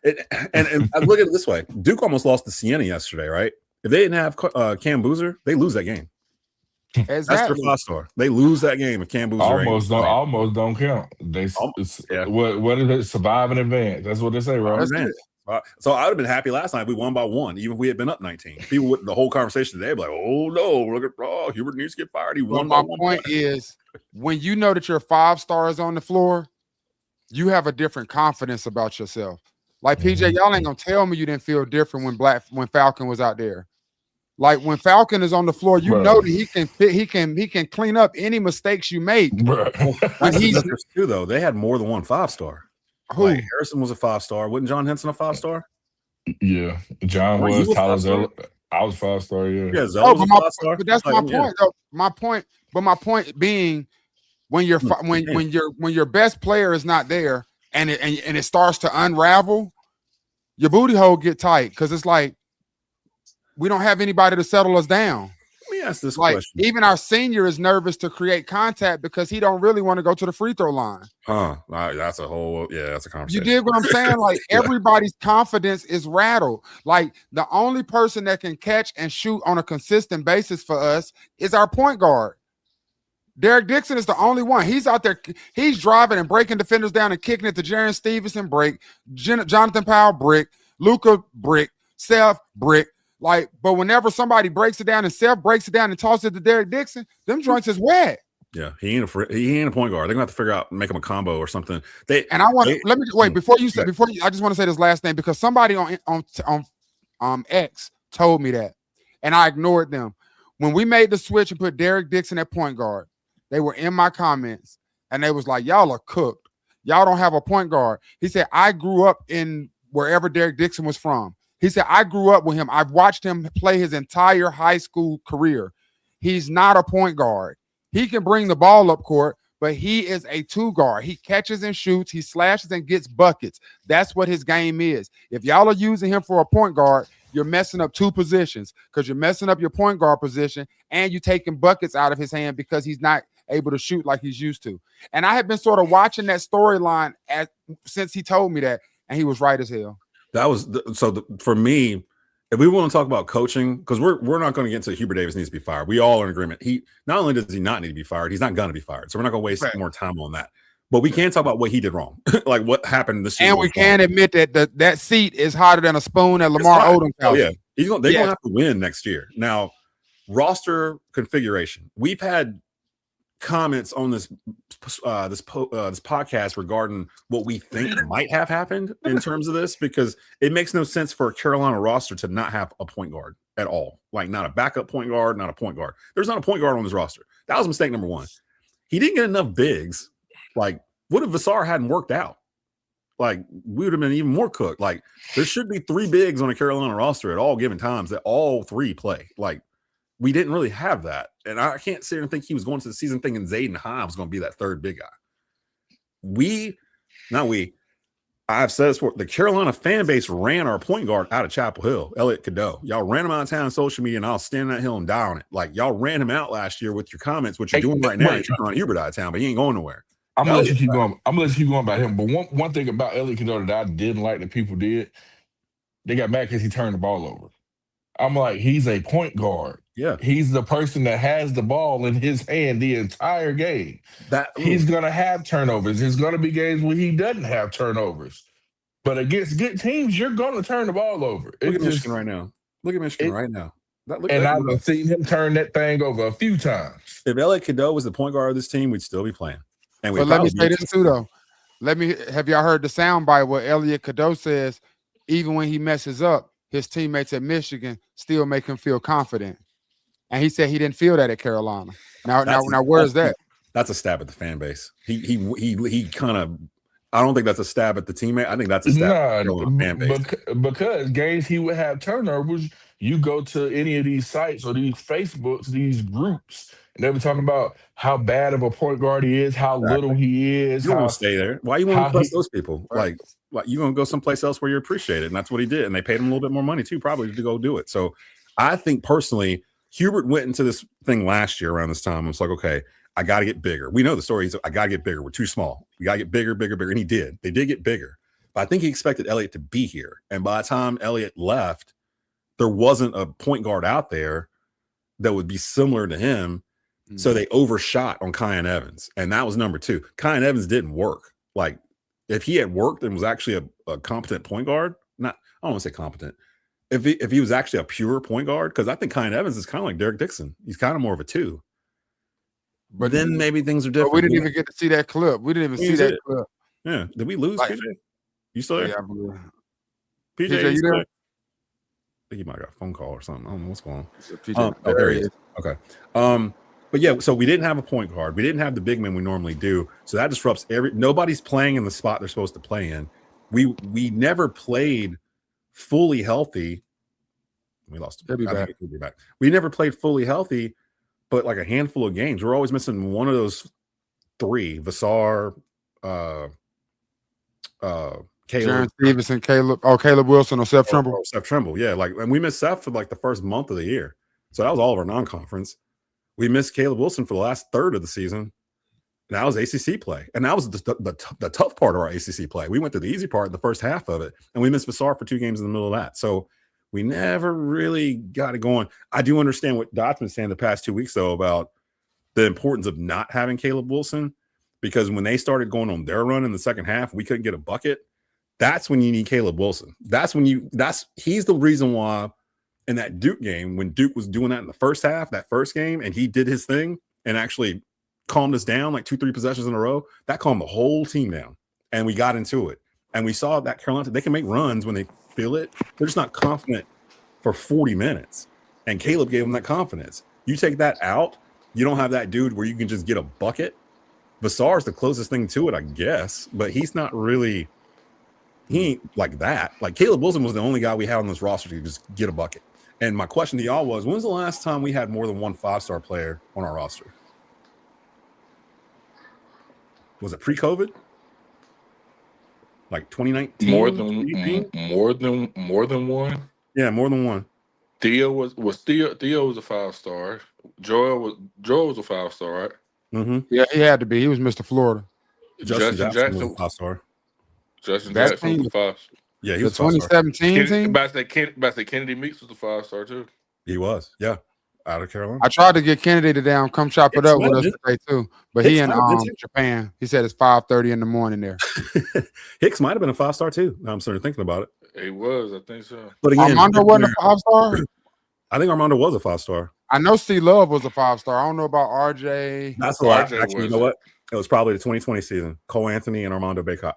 Speaker 2: and I look at it this way. Duke almost lost to Siena yesterday, right? If they didn't have Cam Boozer, they lose that game.
Speaker 3: Exactly.
Speaker 2: That's their 5-star. They lose that game if Cam Boozer
Speaker 4: Almost don't count.
Speaker 2: Yeah.
Speaker 4: What is it? Survive in advance. That's what they say, right?
Speaker 2: So I would have been happy last night if we won by 1, even if we had been up 19. People with the whole conversation today be like, "Oh no, look at Hubert needs to get fired." He won by 1
Speaker 3: point is, when you know that your 5 stars on the floor, you have a different confidence about yourself. Like PJ, y'all ain't gonna tell me you didn't feel different when Falcon was out there. Like when Falcon is on the floor, you know that he can clean up any mistakes you make.
Speaker 2: When he's too, though, they had more than one 5-star.
Speaker 3: Who?
Speaker 2: Like, Hairston was a 5-star. Wasn't John Henson a 5-star?
Speaker 4: Yeah, John was. Tyler Zeller. I was 5-star. Yeah,
Speaker 2: Zeller was a 5-star.
Speaker 3: But that's my point. Though. My point being, when you're when your best player is not there, and it starts to unravel, your booty hole get tight because it's like we don't have anybody to settle us down.
Speaker 2: Let me ask this
Speaker 3: like,
Speaker 2: question.
Speaker 3: Even our senior is nervous to create contact because he don't really want to go to the free throw line.
Speaker 2: That's a whole that's a conversation.
Speaker 3: You dig what I'm saying? Like everybody's confidence is rattled. Like the only person that can catch and shoot on a consistent basis for us is our point guard. Derek Dixon is the only one. He's out there. He's driving and breaking defenders down and kicking it to Jaren Stevenson, break. Jonathan Powell, brick. Luka, brick. Seth, brick. Like, but whenever somebody breaks it down and Seth breaks it down and tosses it to Derek Dixon, them joints is wet.
Speaker 2: Yeah, he ain't a point guard. They're gonna have to figure out make him a combo or something. I just
Speaker 3: want to say this last thing because somebody on X told me that, and I ignored them. When we made the switch and put Derek Dixon at point guard, they were in my comments and they was like, "Y'all are cooked. Y'all don't have a point guard." He said, "I grew up in wherever Derek Dixon was from." He said, "I grew up with him. I've watched him play his entire high school career. He's not a point guard. He can bring the ball up court, but he is a 2 guard. He catches and shoots. He slashes and gets buckets. That's what his game is. If y'all are using him for a point guard, you're messing up 2 positions because you're messing up your point guard position and you're taking buckets out of his hand because he's not able to shoot like he's used to." And I have been sort of watching that storyline since he told me that, and he was right as hell.
Speaker 2: That was for me. If we want to talk about coaching, because we're not going to get into Hubert Davis needs to be fired. We all are in agreement. He not only does he not need to be fired, he's not going to be fired. So we're not going to waste more time on that. But we can talk about what he did wrong, like what happened this year.
Speaker 3: And we can admit that seat is hotter than a spoon at Lamar Odom's house.
Speaker 2: Oh yeah, they're going to have to win next year. Now, roster configuration. We've had comments on this podcast regarding what we think might have happened in terms of this, because it makes no sense for a Carolina roster to not have a point guard at all. Like not a backup point guard, not a point guard. There's not a point guard on this roster. That was mistake number 1. He didn't get enough bigs. Like, what if Vassar hadn't worked out? Like, we would have been even more cooked. Like, there should be 3 bigs on a Carolina roster at all given times that all 3 play. Like, we didn't really have that. And I can't sit here and think he was going to the season thinking Zayden High was going to be that 3rd big guy. I've said this before, the Carolina fan base ran our point guard out of Chapel Hill, Elliot Cadeau. Y'all ran him out of town on social media, and I'll stand on that hill and die on it. Like, y'all ran him out last year with your comments, what you're doing right now. You're trying to Hubert out of town, but he ain't going nowhere.
Speaker 4: I'm gonna let you keep going. I'm gonna let you keep going about him. But one thing about Elliot Cadeau that I didn't like that people did, they got mad because he turned the ball over. I'm like, he's a point guard.
Speaker 2: Yeah.
Speaker 4: He's the person that has the ball in his hand the entire game. He's going to have turnovers. There's going to be games where he doesn't have turnovers. But against good teams, you're going to turn the ball over.
Speaker 2: Look at Michigan right now.
Speaker 4: I've seen him turn that thing over a few times.
Speaker 2: If Elliot Cadeau was the point guard of this team, we'd still be playing.
Speaker 3: But let me say this too, though. Have y'all heard the soundbite where Elliot Cadeau says, even when he messes up, his teammates at Michigan still make him feel confident. And he said he didn't feel that at Carolina. Now, where is that?
Speaker 2: That's a stab at the fan base. He kind of, I don't think that's a stab at the teammate. I think that's a stab at the fan base.
Speaker 4: Because games he would have turnovers. You go to any of these sites or these Facebooks, these groups, and they were talking about how bad of a point guard he is, how little he is.
Speaker 2: You don't want to stay there. Why you want to trust those people? Like you gonna go someplace else where you're appreciated, and that's what he did. And they paid him a little bit more money too, probably to go do it. So I think personally, Hubert went into this thing last year around this time. I was like, okay, I got to get bigger. We know the story. I got to get bigger. We're too small. We got to get bigger, bigger, bigger. And he did. They did get bigger. But I think he expected Elliott to be here. And by the time Elliott left, there wasn't a point guard out there that would be similar to him. Mm-hmm. So they overshot on Kyan Evans. And that was number 2. Kyan Evans didn't work. Like, if he had worked and was actually a competent point guard, I don't want to say competent. If he was actually a pure point guard, because I think Kyan Evans is kind of like Derek Dixon. He's kind of more of a 2. But then maybe things are different.
Speaker 3: We didn't even get to see that clip. We didn't even see that clip.
Speaker 2: Yeah. Did we lose, PJ? You still there?
Speaker 3: Yeah, I believe.
Speaker 2: PJ,
Speaker 3: you there?
Speaker 2: I think he might have got a phone call or something. I don't know what's going on.
Speaker 3: PJ,
Speaker 2: there he is. Okay. But yeah, so we didn't have a point guard. We didn't have the big men we normally do. So that disrupts nobody's playing in the spot they're supposed to play in. We never played fully healthy. We lost him. He'll be back. We never played fully healthy, but like a handful of games. We're always missing one of those 3. Vassar, Caleb
Speaker 3: Stevenson, Caleb Wilson, or Seth Trimble.
Speaker 2: Seth Trimble, yeah. And we missed Seth for like the first month of the year. So that was all of our non-conference. We missed Caleb Wilson for the last third of the season. And that was ACC play. And that was the tough part of our ACC play. We went to the easy part in the first half of it. And we missed Vassar for 2 games in the middle of that. So we never really got it going. I do understand what Daht's been saying the past 2 weeks, though, about the importance of not having Caleb Wilson, because when they started going on their run in the second half, we couldn't get a bucket. That's when you need Caleb Wilson. He's the reason why in that Duke game, when Duke was doing that in the first half, that first game, and he did his thing and actually calmed us down like 2-3 possessions in a row, that calmed the whole team down. And we got into it. And we saw that Carolina, they can make runs when they feel it. They're just not confident for 40 minutes. And Caleb gave them that confidence. You take that out, you don't have that dude where you can just get a bucket. Vassar's the closest thing to it, I guess, but he's not really, he ain't like that. Like Caleb Wilson was the only guy we had on this roster to just get a bucket. And my question to y'all was, when's the last time we had more than one 5-star player on our roster? Was it pre-COVID? Like 2019?
Speaker 4: More than one.
Speaker 2: Yeah, more than one.
Speaker 4: Theo was a 5-star. Joel was a 5-star, right?
Speaker 2: Mm-hmm.
Speaker 3: Yeah, he had to be. He was Mr. Florida.
Speaker 2: Justin Jackson was a 5-star.
Speaker 4: Justin Jackson was a 5-star.
Speaker 2: Yeah, he
Speaker 3: the
Speaker 2: was
Speaker 3: 2017 team.
Speaker 4: About to say Kennedy Meeks was a 5-star too.
Speaker 2: He was, yeah, out of Carolina.
Speaker 3: I tried to get Kennedy to come chop it up with us today too, but he in Japan. He said it's 5:30 in the morning there.
Speaker 2: Hicks might have been a 5-star too. Now I'm starting thinking about it.
Speaker 4: He was, I think so.
Speaker 2: But again,
Speaker 3: Armando wasn't a 5-star.
Speaker 2: I think Armando was a 5-star.
Speaker 3: I know C Love was a 5-star. I don't know about RJ.
Speaker 2: That's what RJ actually. You know what? It was probably the 2020 season. Cole Anthony and Armando Baycott.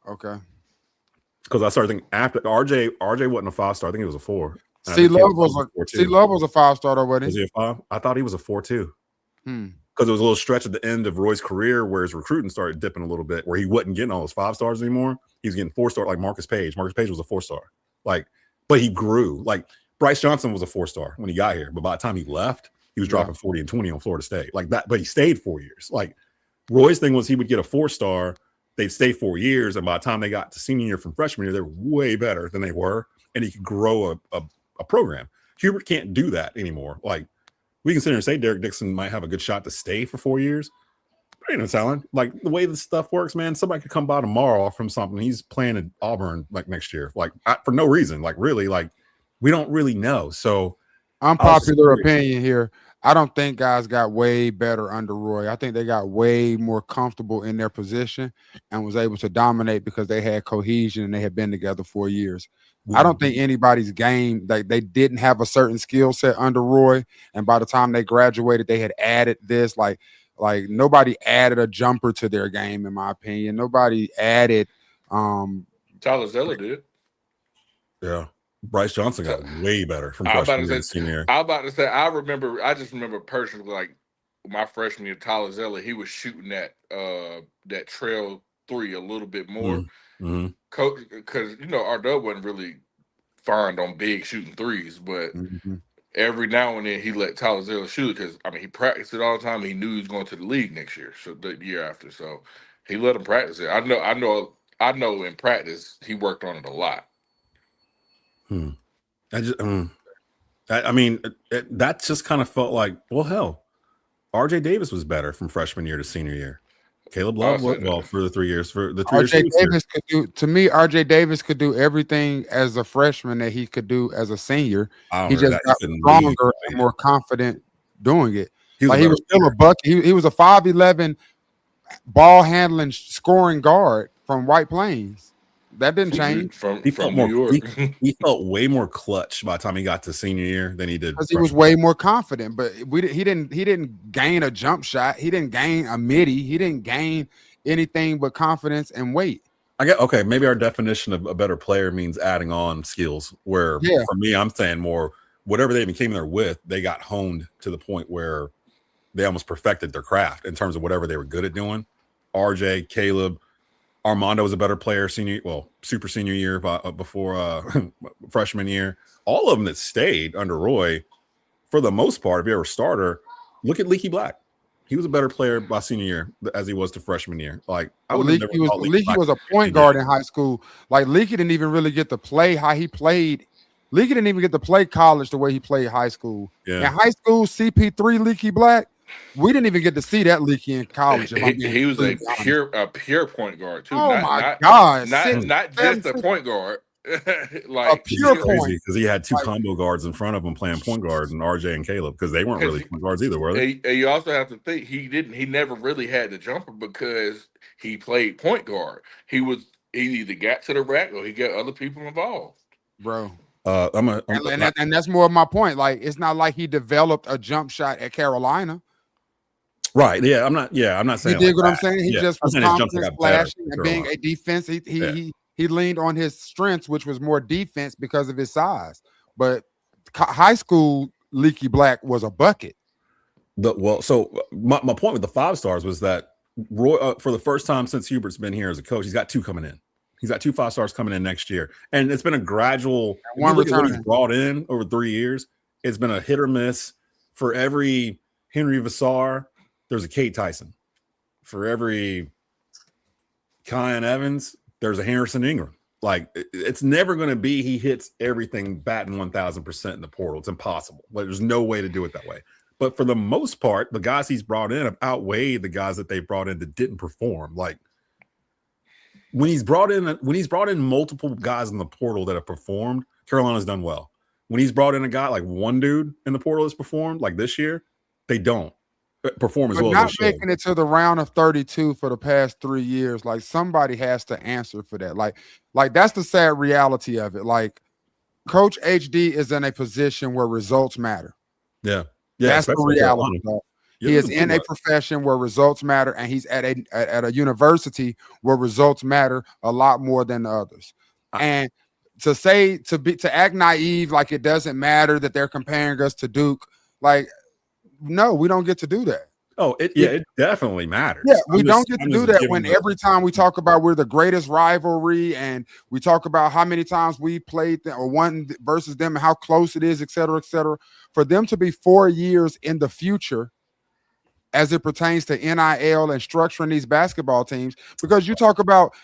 Speaker 3: Okay.
Speaker 2: Because I started thinking after RJ wasn't a 5-star. I think he was a 4.
Speaker 3: C Love was a 5-star already.
Speaker 2: Was he a 5? I thought he was a 4 too.
Speaker 3: Because
Speaker 2: it was a little stretch at the end of Roy's career where his recruiting started dipping a little bit, where he wasn't getting all those 5-stars anymore. He was getting 4-star like Marcus Page. Marcus Page was a 4-star. But he grew. Like Bryce Johnson was a 4-star when he got here, but by the time he left, he was dropping 40 and 20 on Florida State. Like that, but he stayed 4 years. Like Roy's thing was he would get a 4-star, they'd stay 4 years, and by the time they got to senior year from freshman year, they were way better than they were, and he could grow a program. Hubert can't do that anymore. Like we can sit here and say Derek Dixon might have a good shot to stay for 4 years. But ain't no telling. Like the way this stuff works, man, somebody could come by tomorrow from something. He's playing at Auburn like next year, like for no reason. Like really, like we don't really know. So
Speaker 3: unpopular opinion here. I don't think guys got way better under Roy. I think they got way more comfortable in their position and was able to dominate because they had cohesion and they had been together 4 years. I don't think anybody's game, like they didn't have a certain skill set under Roy. And by the time they graduated, they had added this, like nobody added a jumper to their game, in my opinion. Nobody added
Speaker 4: Tyler Zeller did.
Speaker 2: Yeah. Bryce Johnson got way better from freshman year to senior year.
Speaker 4: I was about to say, I just remember personally, like my freshman year, Tyler Zeller, he was shooting that trail three a little bit more.
Speaker 2: Mm-hmm.
Speaker 4: Coach, because R-Dub wasn't really fond on big shooting threes, but every now and then he let Tyler Zeller shoot because he practiced it all the time. He knew he was going to the league next year, so the year after, so he let him practice it. I know. In practice, he worked on it a lot.
Speaker 2: That just kind of felt like, well, hell, RJ Davis was better from freshman year to senior year. Caleb Love worked well for the 3 years. For the 3 years,
Speaker 3: RJ Davis could do. To me, RJ Davis could do everything as a freshman that he could do as a senior. He just got stronger and more confident doing it. He was still a buck. He was a 5'11" ball handling, scoring guard from White Plains. That didn't change.
Speaker 4: From New York.
Speaker 2: He felt way more clutch by the time he got to senior year than he did.
Speaker 3: Because he was way more confident. But he didn't gain a jump shot. He didn't gain a midi. He didn't gain anything but confidence and weight.
Speaker 2: Okay, maybe our definition of a better player means adding on skills. Where for me, I'm saying more whatever they even came there with, they got honed to the point where they almost perfected their craft in terms of whatever they were good at doing. RJ, Caleb. Armando was a better player super senior year before freshman year. All of them that stayed under Roy, for the most part, if you're a starter, look at Leaky Black. He was a better player by senior year as he was to freshman year.
Speaker 3: Leaky was a point guard in high school. Like Leaky didn't even really get to play how he played. Leaky didn't even get to play college the way he played high school. Yeah. In high school, CP3 Leaky Black. We didn't even get to see that Leaky in college.
Speaker 4: He was a pure point guard too.
Speaker 3: Oh my God!
Speaker 4: Not just a point guard.
Speaker 3: A pure point,
Speaker 2: because he had two combo guards in front of him playing point guard, and RJ and Caleb, because they weren't really point guards either, were they?
Speaker 4: And you also have to think he never really had the jumper because he played point guard. He either got to the rack or he got other people involved,
Speaker 3: bro.
Speaker 2: And
Speaker 3: that's more of my point. Like, it's not like he developed a jump shot at Carolina.
Speaker 2: Right. Yeah. I'm not saying
Speaker 3: you dig what I'm saying. He just was confident, flashing, and being a defense. He leaned on his strengths, which was more defense because of his size. But high school Leaky Black was a bucket.
Speaker 2: So my point with the 5 stars was that Roy, for the first time since Hubert's been here as a coach, he's got 2 coming in. He's got 2 5 stars coming in next year, and it's been a gradual.
Speaker 3: One return he's
Speaker 2: brought in over 3 years. It's been a hit or miss. For every Henry Vassar, there's a Kate Tyson. For every Kyan Evans, there's a Harrison Ingram. Like, it's never going to be he hits everything batting 1,000% in the portal. It's impossible. Like, there's no way to do it that way. But for the most part, the guys he's brought in have outweighed the guys that they brought in that didn't perform. Like, when he's brought in multiple guys in the portal that have performed, Carolina's done well. When he's brought in a guy like one dude in the portal that's performed, like this year, they don't perform as well.
Speaker 3: Not making it to the round of 32 for the past 3 years. Like, somebody has to answer for that. Like that's the sad reality of it. Like, Coach HD is in a position where results matter.
Speaker 2: Yeah.
Speaker 3: That's the reality. He is in a profession where results matter, and he's at a university where results matter a lot more than the others. And to act naive, like it doesn't matter that they're comparing us to Duke, like, no, we don't get to do that.
Speaker 2: Oh, it definitely matters.
Speaker 3: Yeah, we don't get to do that when every time we talk about we're the greatest rivalry, and we talk about how many times we played them or won versus them and how close it is, et cetera, et cetera. For them to be 4 years in the future as it pertains to NIL and structuring these basketball teams, because you talk about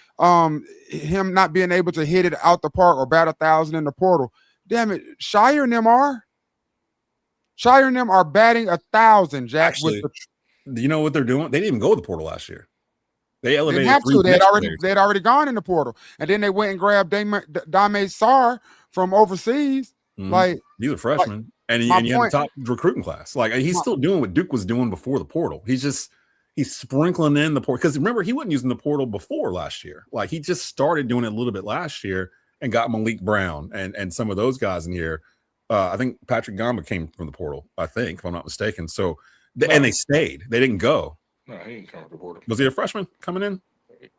Speaker 3: him not being able to hit it out the park or bat 1,000 in the portal. Damn it, Shire and them are batting 1,000, Jack.
Speaker 2: Actually, do you know what they're doing? They didn't even go to the portal last year. They elevated.
Speaker 3: They had already gone in the portal, and then they went and grabbed Dame Sarr from overseas. Mm-hmm. Like,
Speaker 2: he's a freshman, and you had the top recruiting class. Like, he's still doing what Duke was doing before the portal. He's sprinkling in the portal, because remember, he wasn't using the portal before last year. Like, he just started doing it a little bit last year and got Malik Brown and some of those guys in here. I think Patrick Gamba came from the portal, I think, if I'm not mistaken. So, and they stayed. They didn't go.
Speaker 4: No, he didn't come from the portal.
Speaker 2: Was he a freshman coming in?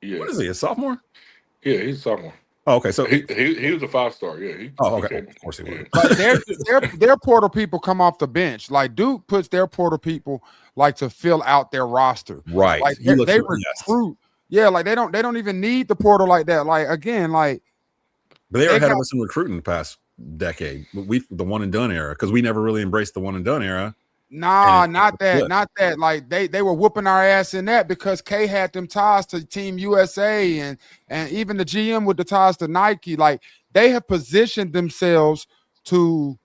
Speaker 4: Yeah.
Speaker 2: What is he, a sophomore?
Speaker 4: Yeah, he's a sophomore.
Speaker 2: Oh, okay. So
Speaker 4: he was a 5-star. Yeah.
Speaker 2: Okay. Of course he was.
Speaker 3: But their portal people come off the bench. Like, Duke puts their portal people like to fill out their roster.
Speaker 2: Right.
Speaker 3: Like, they recruit. Yeah, like they don't even need the portal like that. Like again, like
Speaker 2: but they were ahead of us in recruiting the past decade. The one and done era, because we never really embraced the one and done era.
Speaker 3: Nah, not that. Like they were whooping our ass in that because K had them ties to Team USA and even the GM with the ties to Nike. Like they have positioned themselves to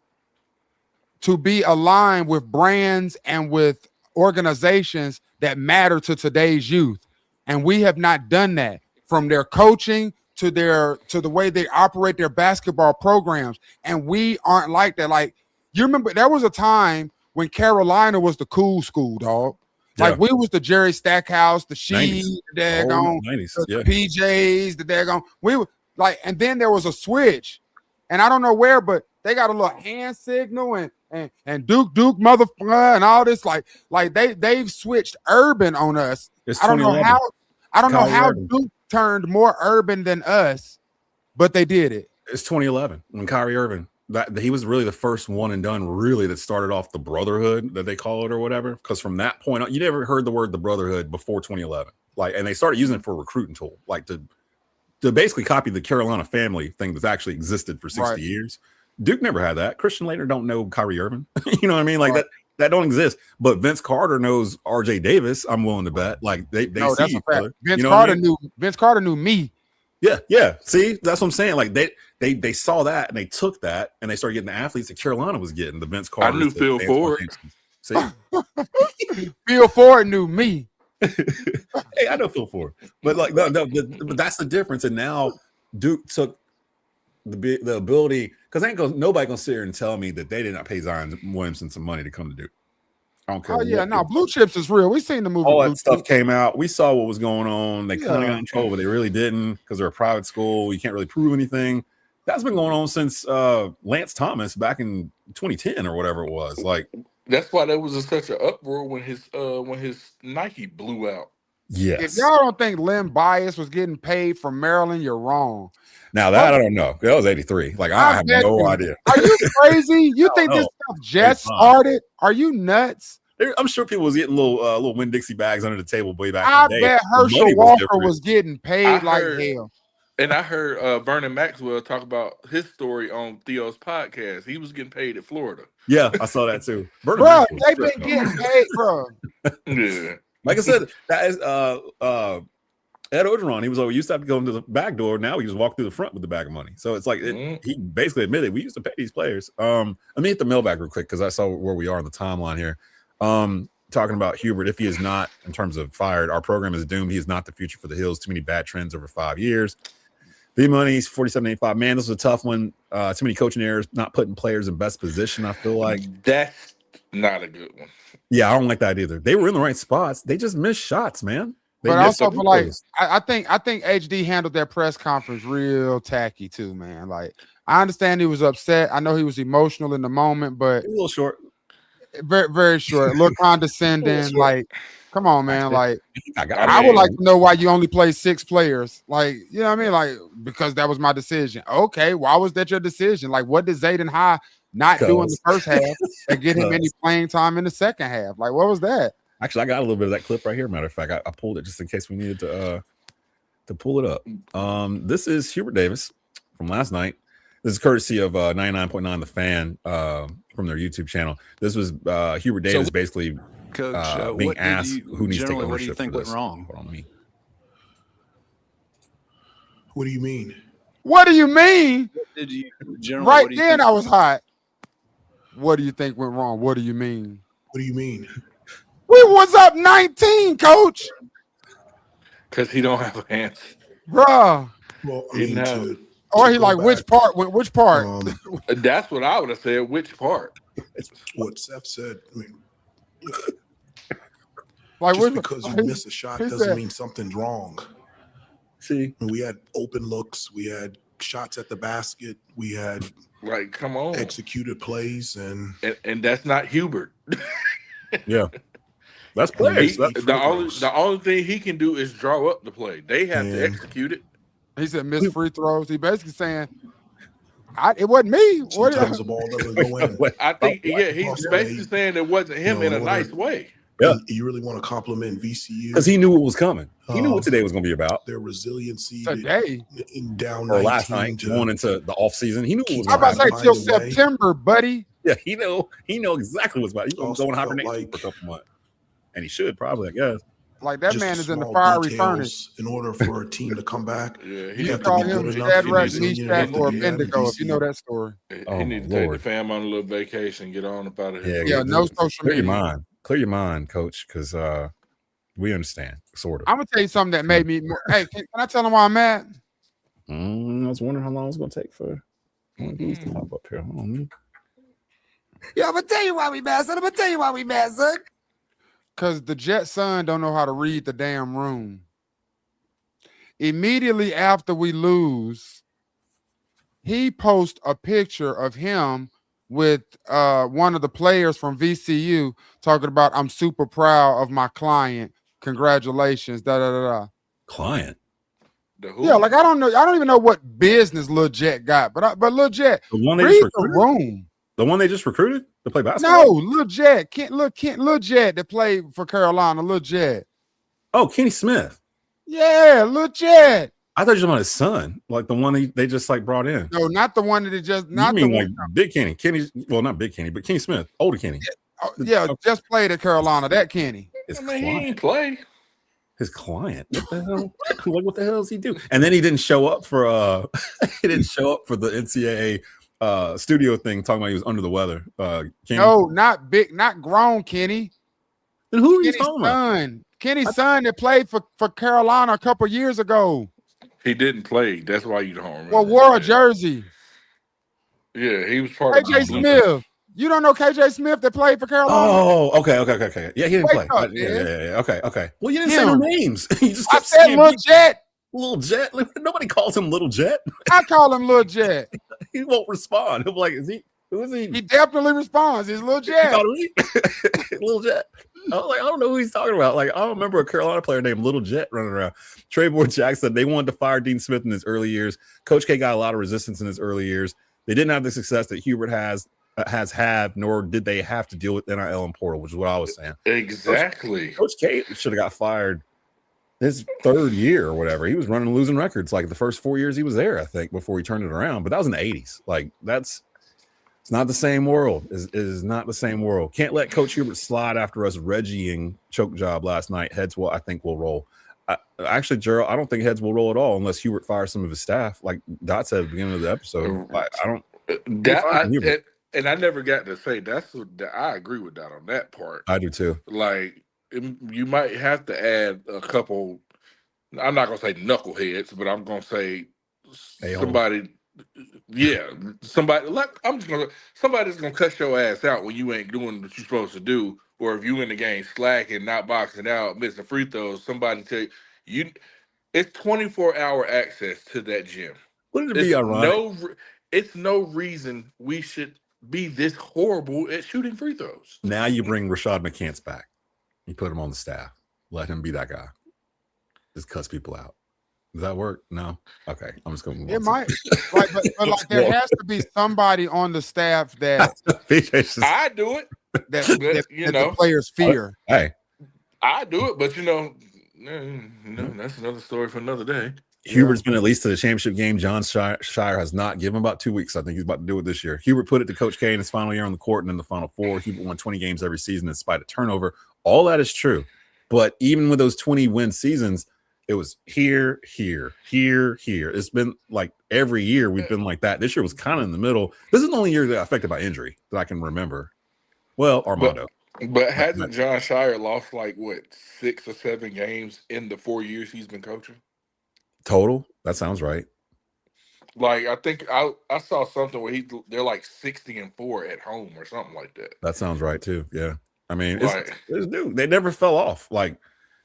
Speaker 3: be aligned with brands and with organizations that matter to today's youth. And we have not done that, from their coaching to the way they operate their basketball programs. And we aren't like that. Like, you remember there was a time when Carolina was the cool school, dog. Like we was the Jerry Stackhouse, the Sheed, the daggone, the PJs, the daggone. We were like, and then there was a switch, and I don't know where, but they got a little hand signal and Duke motherfucker and all this. Like they've switched urban on us. I don't know how Duke turned more urban than us, but they did it.
Speaker 2: It's 2011 when Kyrie Irving. That he was really the first one and done really that started off the brotherhood that they call it or whatever. Because from that point on, you never heard the word the brotherhood before 2011. Like, and they started using it for a recruiting tool, like to basically copy the Carolina family thing that's actually existed for 60 years. Duke never had that. Christian Laettner don't know Kyrie Irving. You know what I mean? Like that don't exist. But Vince Carter knows RJ Davis. I'm willing to bet. Like they see each other.
Speaker 3: Vince Carter knew me.
Speaker 2: Yeah. See, that's what I'm saying. Like they saw that and they took that and they started getting the athletes that Carolina was getting. The Vince Carter.
Speaker 4: I knew Phil Ford.
Speaker 2: See,
Speaker 3: Phil Ford knew me.
Speaker 2: Hey, I know Phil Ford, but like but that's the difference. And now Duke took the ability, because nobody gonna sit here and tell me that they did not pay Zion Williamson some money to come to Duke. I don't care.
Speaker 3: Oh yeah, no, Blue Chips is real. We seen the movie.
Speaker 2: All
Speaker 3: Blue
Speaker 2: that stuff
Speaker 3: Chips
Speaker 2: came out. We saw what was going on. They kind of got in trouble, but they really didn't, because they're a private school. You can't really prove anything. That's been going on since Lance Thomas back in 2010 or whatever it was. Like
Speaker 4: that's why there was such an uproar when his Nike blew out.
Speaker 2: Yes.
Speaker 3: If y'all don't think Len Bias was getting paid from Maryland, you're wrong.
Speaker 2: Now that I don't know. That was 83. Like I have no idea.
Speaker 3: Are you crazy? You think this stuff just started? Are you nuts?
Speaker 2: I'm sure people was getting little Winn-Dixie bags under the table way back in the day.
Speaker 3: I bet Herschel Walker was getting paid like hell.
Speaker 4: And I heard Vernon Maxwell talk about his story on Theo's podcast. He was getting paid at Florida.
Speaker 2: Yeah, I saw that too.
Speaker 3: Bro, they've been getting paid, bro.
Speaker 4: Yeah.
Speaker 2: Like I said, that is Ed Ogeron. He was used to have to go into the back door. Now he just walk through the front with the bag of money. So it's like he basically admitted we used to pay these players. Let me hit the mailbag real quick because I saw where we are on the timeline here. Talking about Hubert, if he is not, in terms of fired, our program is doomed. He is not the future for the Hills. Too many bad trends over 5 years. V-Money's 47.85. Man, this was a tough one. Too many coaching errors, not putting players in best position, I feel like.
Speaker 4: That's not a good one.
Speaker 2: Yeah, I don't like that either. They were in the right spots. They just missed shots, man.
Speaker 3: But also, like, I think HD handled that press conference real tacky too, man. Like, I understand he was upset. I know he was emotional in the moment, but
Speaker 2: a little short.
Speaker 3: Very, very short. A little condescending. Like, come on, man. Like, I would like to know why you only play 6 players. Like, you know what I mean? Like, because that was my decision. Okay, why was that your decision? Like, what did Zayden High not do in the first half and get him any playing time in the second half? Like, what was that?
Speaker 2: Actually, I got a little bit of that clip right here. Matter of fact, I pulled it just in case we needed to pull it up. This is Hubert Davis from last night. This is courtesy of 99.9 The Fan from their YouTube channel. This was Hubert Davis basically
Speaker 5: Coach,
Speaker 2: being asked who needs to take ownership.
Speaker 5: What do you think
Speaker 2: for
Speaker 5: went
Speaker 2: this.
Speaker 5: wrong?
Speaker 2: Hold on,
Speaker 6: What do you mean?
Speaker 3: What do you mean?
Speaker 5: Did you generally?
Speaker 3: Right then, I was hot. What do you think went wrong? What do you mean?
Speaker 6: What do you mean?
Speaker 3: We was up 19, Coach.
Speaker 4: Because he don't have hands,
Speaker 3: Bruh.
Speaker 6: Well, I mean,
Speaker 3: or he like, which part? Which part?
Speaker 4: That's what I would have said. Which part?
Speaker 6: What Seth said. I mean,
Speaker 3: like,
Speaker 6: just because you miss a shot doesn't mean something's wrong.
Speaker 2: See,
Speaker 6: we had open looks, we had shots at the basket, we had
Speaker 4: come on,
Speaker 6: executed plays, and
Speaker 4: that's not Hubert.
Speaker 2: Yeah, that's players.
Speaker 4: The only thing he can do is draw up the play. They have to execute it.
Speaker 3: He said miss free throws. He basically saying, it wasn't me.
Speaker 6: Sometimes the ball doesn't go in.
Speaker 4: I think, he's basically saying it wasn't him in a nice way.
Speaker 2: Yeah.
Speaker 6: You really want to compliment VCU
Speaker 2: because he knew what was coming. He knew what today was going to be about.
Speaker 6: their resiliency
Speaker 3: Today.
Speaker 6: in down
Speaker 2: Or
Speaker 6: 19
Speaker 2: last night, going into the off season, he knew what was
Speaker 3: I'm
Speaker 2: going
Speaker 3: about
Speaker 2: to
Speaker 3: to
Speaker 2: happen.
Speaker 3: say till September, buddy.
Speaker 2: Yeah, he know exactly what's about. He's going to
Speaker 6: Also
Speaker 2: go and
Speaker 6: felt
Speaker 2: hibernate
Speaker 6: like-
Speaker 2: for a couple months, and he should probably, I guess.
Speaker 3: Like that
Speaker 6: just
Speaker 3: man
Speaker 6: the
Speaker 3: is in the
Speaker 6: small
Speaker 3: fiery
Speaker 6: details
Speaker 3: furnace.
Speaker 6: in order for a team to come back.
Speaker 5: Yeah,
Speaker 3: You
Speaker 6: have to
Speaker 3: call
Speaker 6: be
Speaker 3: him
Speaker 6: good enough,
Speaker 3: Shadrach,
Speaker 6: resilient
Speaker 3: Meshach,
Speaker 6: enough to
Speaker 3: or
Speaker 6: do that in
Speaker 3: Abednego, if you know
Speaker 6: VCU.
Speaker 3: that story.
Speaker 2: Oh,
Speaker 5: he
Speaker 2: my
Speaker 5: needs to take
Speaker 2: Lord.
Speaker 5: the fam on a little vacation, get on up out of here.
Speaker 3: Yeah, no social
Speaker 2: Clear your
Speaker 3: media.
Speaker 2: mind. Clear your mind, coach, because we understand, sort of.
Speaker 3: I'm gonna tell you something that made me. Hey, can I tell him where I'm at?
Speaker 2: I was wondering how long it was going to take for one of these to pop up here. Hold on.
Speaker 7: Yeah, I'm gonna tell you why we mad, son.
Speaker 3: Because the Jet son don't know how to read the damn room. Immediately after we lose, he posts a picture of him with one of the players from VCU talking about, I'm super proud of my client. Congratulations. Da da da da.
Speaker 2: Client.
Speaker 5: The who?
Speaker 3: Yeah, like I don't know. I don't even know what business Lil Jet got, but Lil Jet,
Speaker 2: The one they
Speaker 3: read
Speaker 2: just
Speaker 3: the
Speaker 2: recruited?
Speaker 3: room.
Speaker 2: The one they just recruited to play
Speaker 3: No,
Speaker 2: basketball?
Speaker 3: Lil Jet, Lil Jet that played for Carolina, Lil Jet.
Speaker 2: Oh, Kenny Smith.
Speaker 3: Yeah, Lil Jet.
Speaker 2: I thought you were talking about his son, like the one they just like brought in.
Speaker 3: No, not the one that it just not
Speaker 2: you
Speaker 3: the
Speaker 2: mean
Speaker 3: one.
Speaker 2: like Big Kenny? Kenny, well, not Big Kenny, but Kenny Smith, older Kenny.
Speaker 3: Yeah, just played at Carolina. That Kenny.
Speaker 2: His
Speaker 5: I mean, he
Speaker 2: client.
Speaker 5: ain't play.
Speaker 2: His client. What the hell? Like, what the hell does he do? And then he didn't show up for he didn't show up for the NCAA studio thing, talking about he was under the weather. Kenny.
Speaker 3: No, not big, not grown Kenny.
Speaker 2: Then who are you
Speaker 3: Kenny's
Speaker 2: talking about?
Speaker 3: son. Kenny's son that played for Carolina a couple years ago.
Speaker 5: He didn't play. That's why you don't remember.
Speaker 3: Well, wore a
Speaker 5: that.
Speaker 3: jersey.
Speaker 5: Yeah, he was part of
Speaker 3: KJ
Speaker 5: the
Speaker 3: Smith. You don't know KJ Smith that played for Carolina?
Speaker 2: Oh, okay. Yeah, he didn't
Speaker 3: Wake
Speaker 2: play.
Speaker 3: up,
Speaker 2: Yeah. Okay. Well, you didn't
Speaker 3: Him.
Speaker 2: say no names. You just
Speaker 3: I
Speaker 2: kept
Speaker 3: said
Speaker 2: saying
Speaker 3: Lil Jet.
Speaker 2: Little Jet. Nobody calls him Little Jet.
Speaker 3: I call him Lil Jet.
Speaker 2: He won't respond. He'll be like, who is he?
Speaker 3: He definitely responds. It's Lil
Speaker 2: You
Speaker 3: Jet.
Speaker 2: called him me? Little Jet. I was like, I don't know who he's talking about. Like, I don't remember a Carolina player named Little Jet running around. Trayvon Jackson, they wanted to fire Dean Smith in his early years. Coach K got a lot of resistance in his early years. They didn't have the success that Hubert has had, nor did they have to deal with NIL and portal, which is what I was saying.
Speaker 5: Exactly.
Speaker 2: Coach K should have got fired his third year or whatever. He was running losing records like the first 4 years he was there, I think, before he turned it around. But that was in the 80s. Like, it's not the same world. It is not the same world. Can't let Coach Hubert slide after us Reggieing choke job last night. Heads will, I think, will roll. Actually, Gerald, I don't think heads will roll at all unless Hubert fires some of his staff. Like Daht said at the beginning of the episode, I don't.
Speaker 5: And I never got to say that's what I agree with that on that part.
Speaker 2: I do too.
Speaker 5: Like you might have to add a couple. I'm not gonna say knuckleheads, but I'm gonna say somebody. Yeah, somebody. Like somebody's gonna cut your ass out when you ain't doing what you're supposed to do, or if you in the game slacking, not boxing out, missing free throws. Somebody tell you, it's 24-hour access to that gym.
Speaker 2: Wouldn't it be ironic?
Speaker 5: It's no reason we should be this horrible at shooting free throws.
Speaker 2: Now you bring Rashad McCants back. You put him on the staff. Let him be that guy. Just cuss people out. Does that work? No. Okay, I'm just going to.
Speaker 3: It might, like, but like there has to be somebody on the staff that
Speaker 5: I do it.
Speaker 3: that
Speaker 5: the
Speaker 3: players fear.
Speaker 2: Hey,
Speaker 5: I do it, but no, that's another story for another day.
Speaker 2: Hubert's been at least to the championship game. John Shire has not. Given him about 2 weeks. I think he's about to do it this year. Hubert put it to Coach K in his final year on the court and in the Final Four. Hubert won 20 games every season in spite of turnover. All that is true. But even with those 20-win seasons, it was here. It's been like every year we've been like that. This year was kind of in the middle. This is the only year that got affected by injury that I can remember. Well, Armando.
Speaker 5: But hasn't John Shire lost like, 6 or 7 games in the 4 years he's been coaching?
Speaker 2: Total? That sounds right.
Speaker 5: Like, I think I saw something where they're like 60-4 at home or something like that.
Speaker 2: That sounds right too. Yeah. I mean,
Speaker 5: Right.
Speaker 2: it's new. They never fell off. Like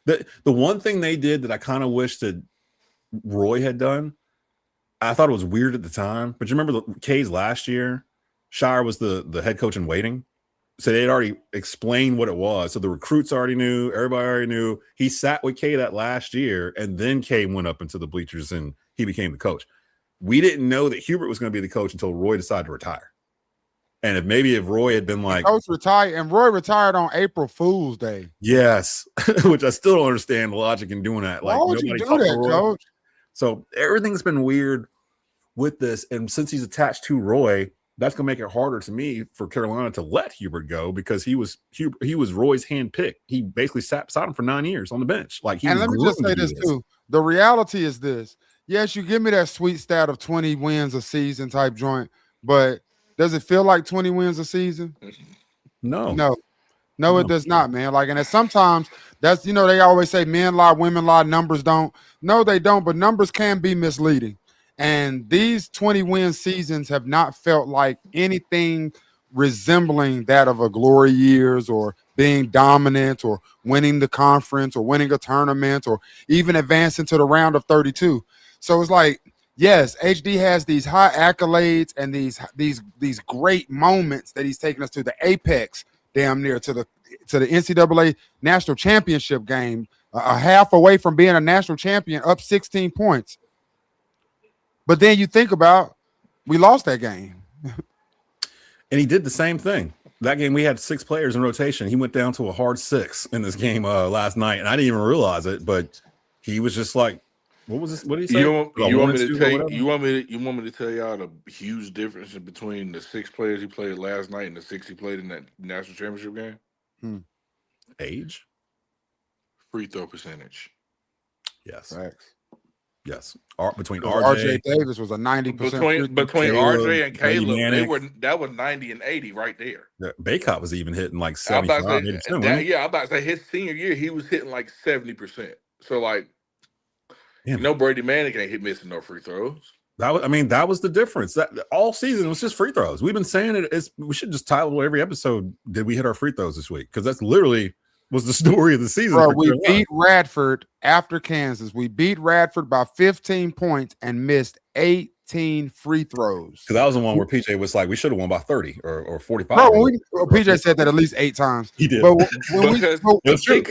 Speaker 2: the one thing they did that I kind of wish that Roy had done, I thought it was weird at the time. But you remember the K's last year? Shire was the head coach in waiting. So they'd already explained what it was. So the recruits already knew, everybody already knew. He sat with K that last year, and then K went up into the bleachers and he became the coach. We didn't know that Hubert was going to be the coach until Roy decided to retire. And if Roy had been like,
Speaker 3: Coach retired, and Roy retired on April Fool's Day.
Speaker 2: yes, which I still don't understand the logic in doing that.
Speaker 3: Why
Speaker 2: Like,
Speaker 3: would you
Speaker 2: nobody
Speaker 3: do
Speaker 2: talked to
Speaker 3: that,
Speaker 2: Roy.
Speaker 3: Coach?
Speaker 2: So everything's been weird with this. And since he's attached to Roy, that's going to make it harder to me for Carolina to let Hubert go because he was Roy's hand pick. He basically sat beside him for 9 years on the bench. Like,
Speaker 3: and let me just say this too. The reality is this. Yes, you give me that sweet stat of 20 wins a season type joint, but does it feel like 20 wins a season?
Speaker 2: No,
Speaker 3: it does not, man. Like, and sometimes that's, they always say men lie, women lie, numbers don't. No, they don't, but numbers can be misleading. And these 20-win seasons have not felt like anything resembling that of a glory years or being dominant or winning the conference or winning a tournament or even advancing to the round of 32. So it's like, yes, HD has these high accolades and these great moments that he's taken us to the apex, damn near to the NCAA national championship game, a half away from being a national champion, up 16 points. But then you think about, we lost that game.
Speaker 2: And he did the same thing. That game, we had 6 players in rotation. He went down to a hard 6 in this game last night, and I didn't even realize it. But he was just like, "What was this? What did he say?"
Speaker 5: You want me to tell y'all the huge difference between the 6 players he played last night and the 6 he played in that national championship game?
Speaker 2: Age,
Speaker 5: free throw percentage.
Speaker 2: Yes.
Speaker 3: Facts.
Speaker 2: Yes. Between
Speaker 3: RJ Davis was a 90%.
Speaker 5: Between RJ and Caleb, that was 90 and 80 right there.
Speaker 2: Yeah, Baycott was even hitting like 75.
Speaker 5: I'm about to say his senior year, he was hitting like 70%. So like, Brady Manning ain't missing no free throws.
Speaker 2: That was the difference. That all season was just free throws. We've been saying it. We should just title every episode, "Did we hit our free throws this week?" Because that's literally was the story of the season.
Speaker 3: Bro, we beat Radford after Kansas. We beat Radford by 15 points and missed 18 free throws.
Speaker 2: Because that was the one where PJ was like, we should have won by 30 or 45.
Speaker 3: Bro, PJ said that at least 8 times.
Speaker 2: He did.
Speaker 3: But
Speaker 2: that's true.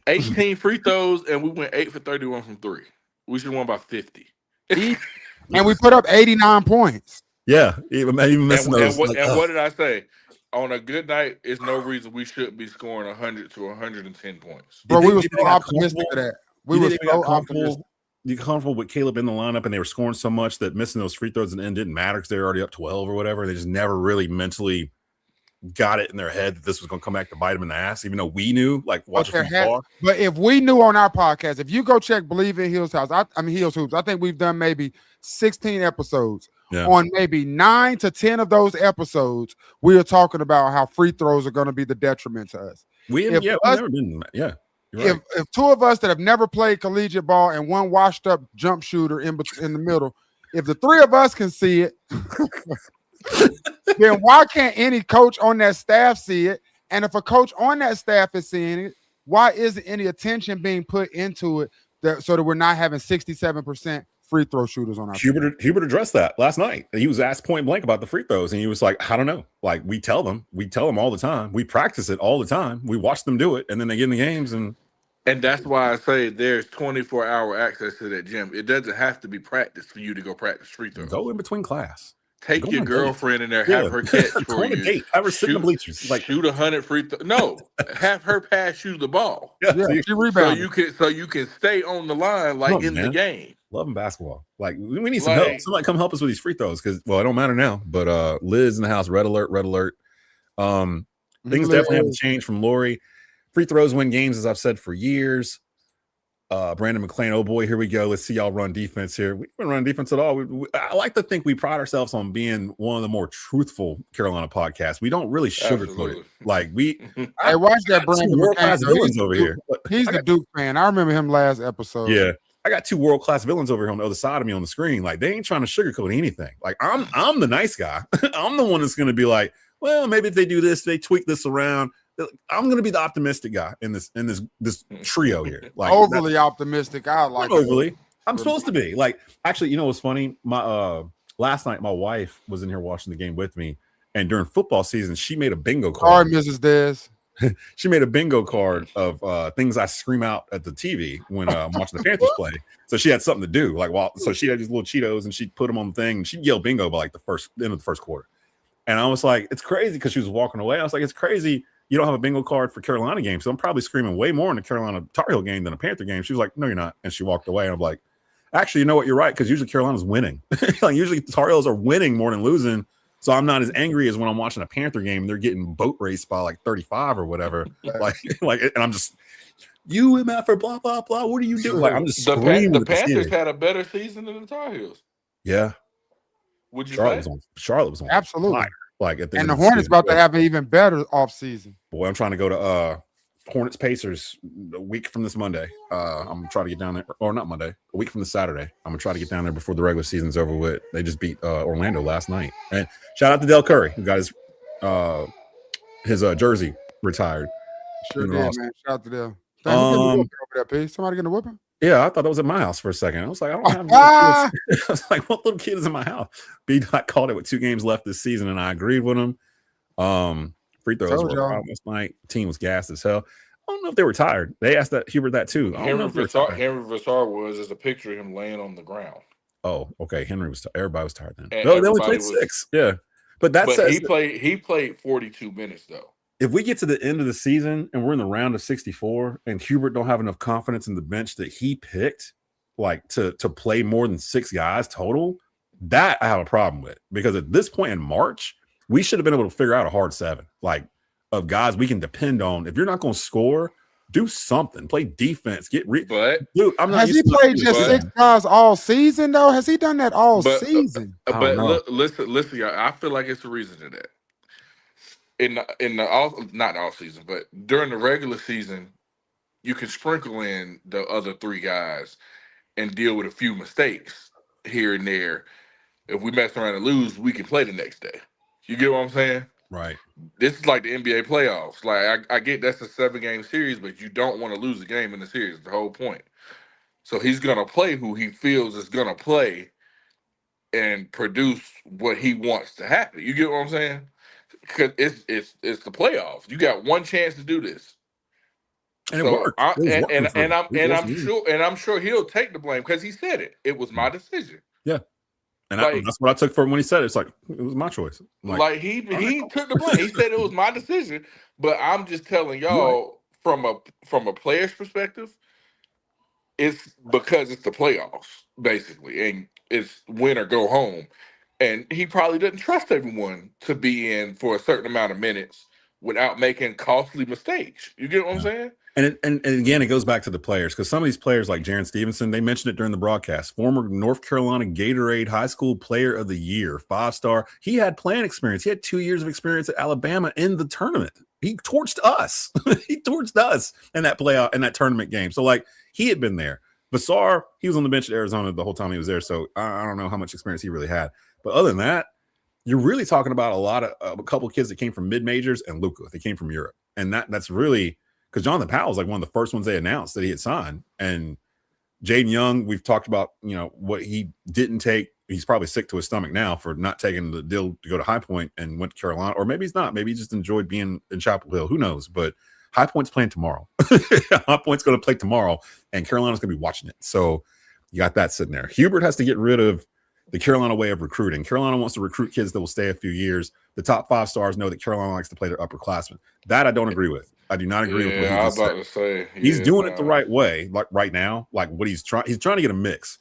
Speaker 5: 18 free throws, and we went 8 for 31 from 3. We should have won by 50.
Speaker 3: And we put up 89 points.
Speaker 2: Yeah. Even missing those.
Speaker 5: What did I say? On a good night, it's no reason we shouldn't be scoring 100 to 110 points.
Speaker 3: Bro, we were so optimistic of that. We were so optimistic.
Speaker 2: You comfortable with Caleb in the lineup, and they were scoring so much that missing those free throws at the end didn't matter because they were already up 12 or whatever. They just never really mentally got it in their head that this was going to come back to bite them in the ass, even though we knew, like, watching from far.
Speaker 3: But if we knew on our podcast, if you go check Bleav in Hills House, Hills Hoops, I think we've done maybe 16 episodes. Yeah. On maybe 9 to 10 of those episodes, we are talking about how free throws are going to be the detriment to us.
Speaker 2: We've never been. Yeah.
Speaker 3: Right. If 2 of us that have never played collegiate ball and 1 washed up jump shooter in the middle, if the 3 of us can see it, then why can't any coach on that staff see it? And if a coach on that staff is seeing it, why isn't any attention being put into it so that we're not having 67% free throw shooters on our team?
Speaker 2: Hubert addressed that last night. He was asked point blank about the free throws, and he was like, I don't know. Like, we tell them all the time. We practice it all the time. We watch them do it, and then they get in the games. And
Speaker 5: that's why I say there's 24-hour access to that gym. It doesn't have to be practice for you to go practice free throws.
Speaker 2: Go in between class.
Speaker 5: Take your girlfriend in there, have her catch for you.
Speaker 2: Have her sit in the bleachers. Like,
Speaker 5: shoot 100 free throws. No, have her pass you the ball.
Speaker 3: Yeah, she rebounded.
Speaker 5: So you can stay on the line the game.
Speaker 2: Loving basketball. Like, we need some help. Somebody come help us with these free throws because, well, it don't matter now. But Liz in the house, red alert. Things definitely have to change from Lori. Free throws win games, as I've said for years. Brandon McClain, oh boy, here we go. Let's see y'all run defense here. We haven't run defense at all. I like to think we pride ourselves on being one of the more truthful Carolina podcasts. We don't really sugarcoat it. Like,
Speaker 3: I watched that Brandon
Speaker 2: world-class villains over here.
Speaker 3: He's the Duke fan. I remember him last episode.
Speaker 2: Yeah. I got 2 world-class villains over here on the other side of me on the screen. Like, they ain't trying to sugarcoat anything. Like, I'm the nice guy. I'm the one that's going to be like, well, maybe if they do this, they tweak this around. I'm going to be the optimistic guy in this trio here. Like,
Speaker 3: overly optimistic. I like
Speaker 2: it. Overly. I'm supposed to be. Like, actually, you know what's funny? My last night, my wife was in here watching the game with me, and during football season, she made a bingo card.
Speaker 3: Sorry, Mrs. Dez.
Speaker 2: She made a bingo card of things I scream out at the TV when I'm watching the Panthers play. So she had something to do. So she had these little Cheetos, and she'd put them on the thing, and she'd yell bingo by like the end of the first quarter. And I was like, it's crazy because she was walking away. I was like, it's crazy. You don't have a bingo card for Carolina game. So I'm probably screaming way more in the Carolina Tar Heel game than a Panther game. She was like, no, you're not. And she walked away. And I'm like, actually, you know what? You're right. Because usually Carolina's winning. Like usually Tar Heels are winning more than losing. So I'm not as angry as when I'm watching a Panther game. They're getting boat raced by like 35 or whatever. And I'm just, you MF for blah, blah, blah. What are you doing? Like, I'm just screaming.
Speaker 5: The Panthers had a better season than the Tar Heels.
Speaker 2: Yeah.
Speaker 5: Would you
Speaker 2: Charlotte
Speaker 5: say?
Speaker 2: Was on
Speaker 3: Absolutely.
Speaker 2: fire. Like at the
Speaker 3: And
Speaker 2: end
Speaker 3: the
Speaker 2: of the
Speaker 3: Hornets
Speaker 2: season.
Speaker 3: about to have an even better offseason.
Speaker 2: Boy, I'm trying to go to Hornets Pacers a week from this Monday. I'm gonna try to get down there, or not Monday, a week from this Saturday. I'm gonna try to get down there before the regular season's over with. They just beat Orlando last night. And shout out to Del Curry, who got his jersey retired.
Speaker 3: Sure did,
Speaker 2: Awesome.
Speaker 3: man. Shout out to them. Over there, P. Somebody getting a whooping?
Speaker 2: Yeah, I thought that was at my house for a second. I was like, I don't have little kids. I was like, what little kid is in my house? Daht called it with 2 games left this season, and I agreed with him. Free throws were out last night. Team was gassed as hell. I don't know if they were tired. They asked Hubert that too.
Speaker 5: Henry Vassar was. There's a picture of him laying on the ground.
Speaker 2: Oh, okay. Henry was. Everybody was tired then.
Speaker 5: And
Speaker 2: no, they only played 6. Yeah, but
Speaker 5: he played 42 minutes though.
Speaker 2: If we get to the end of the season and we're in the round of 64, and Hubert don't have enough confidence in the bench that he picked, like to play more than 6 guys total, that I have a problem with, because at this point in March, we should have been able to figure out a hard 7, like of guys we can depend on. If you're not going to score, do something. Play defense.
Speaker 5: But
Speaker 2: dude, I'm not.
Speaker 3: Has he played just 6 guys all season though? Has he done that all season?
Speaker 5: Listen, y'all, I feel like it's the reason to that. Not all season, but during the regular season, you can sprinkle in the other 3 guys and deal with a few mistakes here and there. If we mess around and lose, we can play the next day. You get what I'm saying?
Speaker 2: Right.
Speaker 5: This is like the NBA playoffs. Like I get that's a 7-game series, but you don't want to lose a game in the series. The whole point. So he's gonna play who he feels is gonna play and produce what he wants to happen. You get what I'm saying? Because it's the playoffs. You got one chance to do this.
Speaker 2: And it worked.
Speaker 5: I'm sure he'll take the blame because he said it. It was my decision.
Speaker 2: Yeah. And that's what I took from when he said it. It's like, it was my choice.
Speaker 5: He took the blame. He said it was my decision. But I'm just telling y'all from a player's perspective, it's because it's the playoffs, basically. And it's win or go home. And he probably doesn't trust everyone to be in for a certain amount of minutes without making costly mistakes. You get what I'm saying?
Speaker 2: And again, it goes back to the players, because some of these players like Jaren Stevenson, they mentioned it during the broadcast, former North Carolina Gatorade High School Player of the Year, 5-star. He had playing experience. He had 2 years of experience at Alabama in the tournament. He torched us. He torched us in that playoff, in that tournament game. So like, he had been there. Vassar, he was on the bench at Arizona the whole time he was there. So I don't know how much experience he really had. But other than that, you're really talking about a couple of kids that came from mid-majors and Luka. They came from Europe. And that's really, because Jonathan Powell was like one of the first ones they announced that he had signed. And Jaden Young, we've talked about, what he didn't take. He's probably sick to his stomach now for not taking the deal to go to High Point and went to Carolina. Or maybe he's not. Maybe he just enjoyed being in Chapel Hill. Who knows? But High Point's playing tomorrow. High Point's going to play tomorrow, and Carolina's going to be watching it. So you got that sitting there. Hubert has to get rid of the Carolina way of recruiting. Carolina wants to recruit kids that will stay a few years. The top 5 stars know that Carolina likes to play their upperclassmen. That I don't agree with. I do not agree with what
Speaker 5: I was about to say.
Speaker 2: He's doing it the right way, like right now. Like what he's trying to get a mix.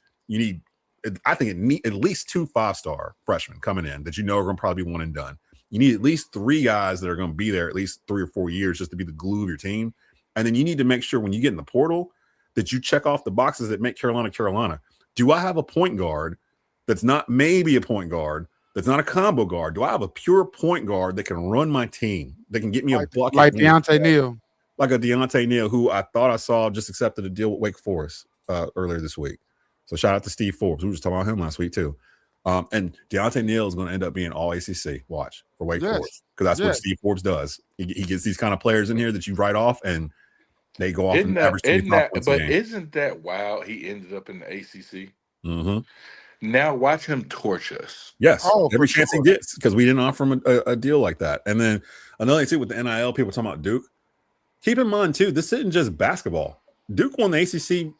Speaker 2: I think at least 2 5-star freshmen coming in that are going to probably be one and done. You need at least 3 guys that are going to be there at least 3 or 4 years just to be the glue of your team. And then you need to make sure when you get in the portal that you check off the boxes that make Carolina Carolina. Do I have a point guard that's not maybe a point guard, that's not a combo guard? Do I have a pure point guard that can run my team, that can get me a bucket?
Speaker 3: Like Deontay Neal.
Speaker 2: Like a Deontay Neal, who I thought I saw just accepted a deal with Wake Forest earlier this week. So shout out to Steve Forbes. We were just talking about him last week too. And Deontay Neal is going to end up being all ACC. Watch for Wake Forest, because that's what Steve Forbes does. He gets these kind of players in here that you write off, and they go off and average 25 points a game.
Speaker 5: Isn't that wild? He ended up in the ACC.
Speaker 2: Mm-hmm.
Speaker 5: Now watch him torch us.
Speaker 2: Yes, every chance he gets, because we didn't offer him a deal like that. And then another thing too with the NIL, people talking about Duke. Keep in mind too, this isn't just basketball. Duke won the ACC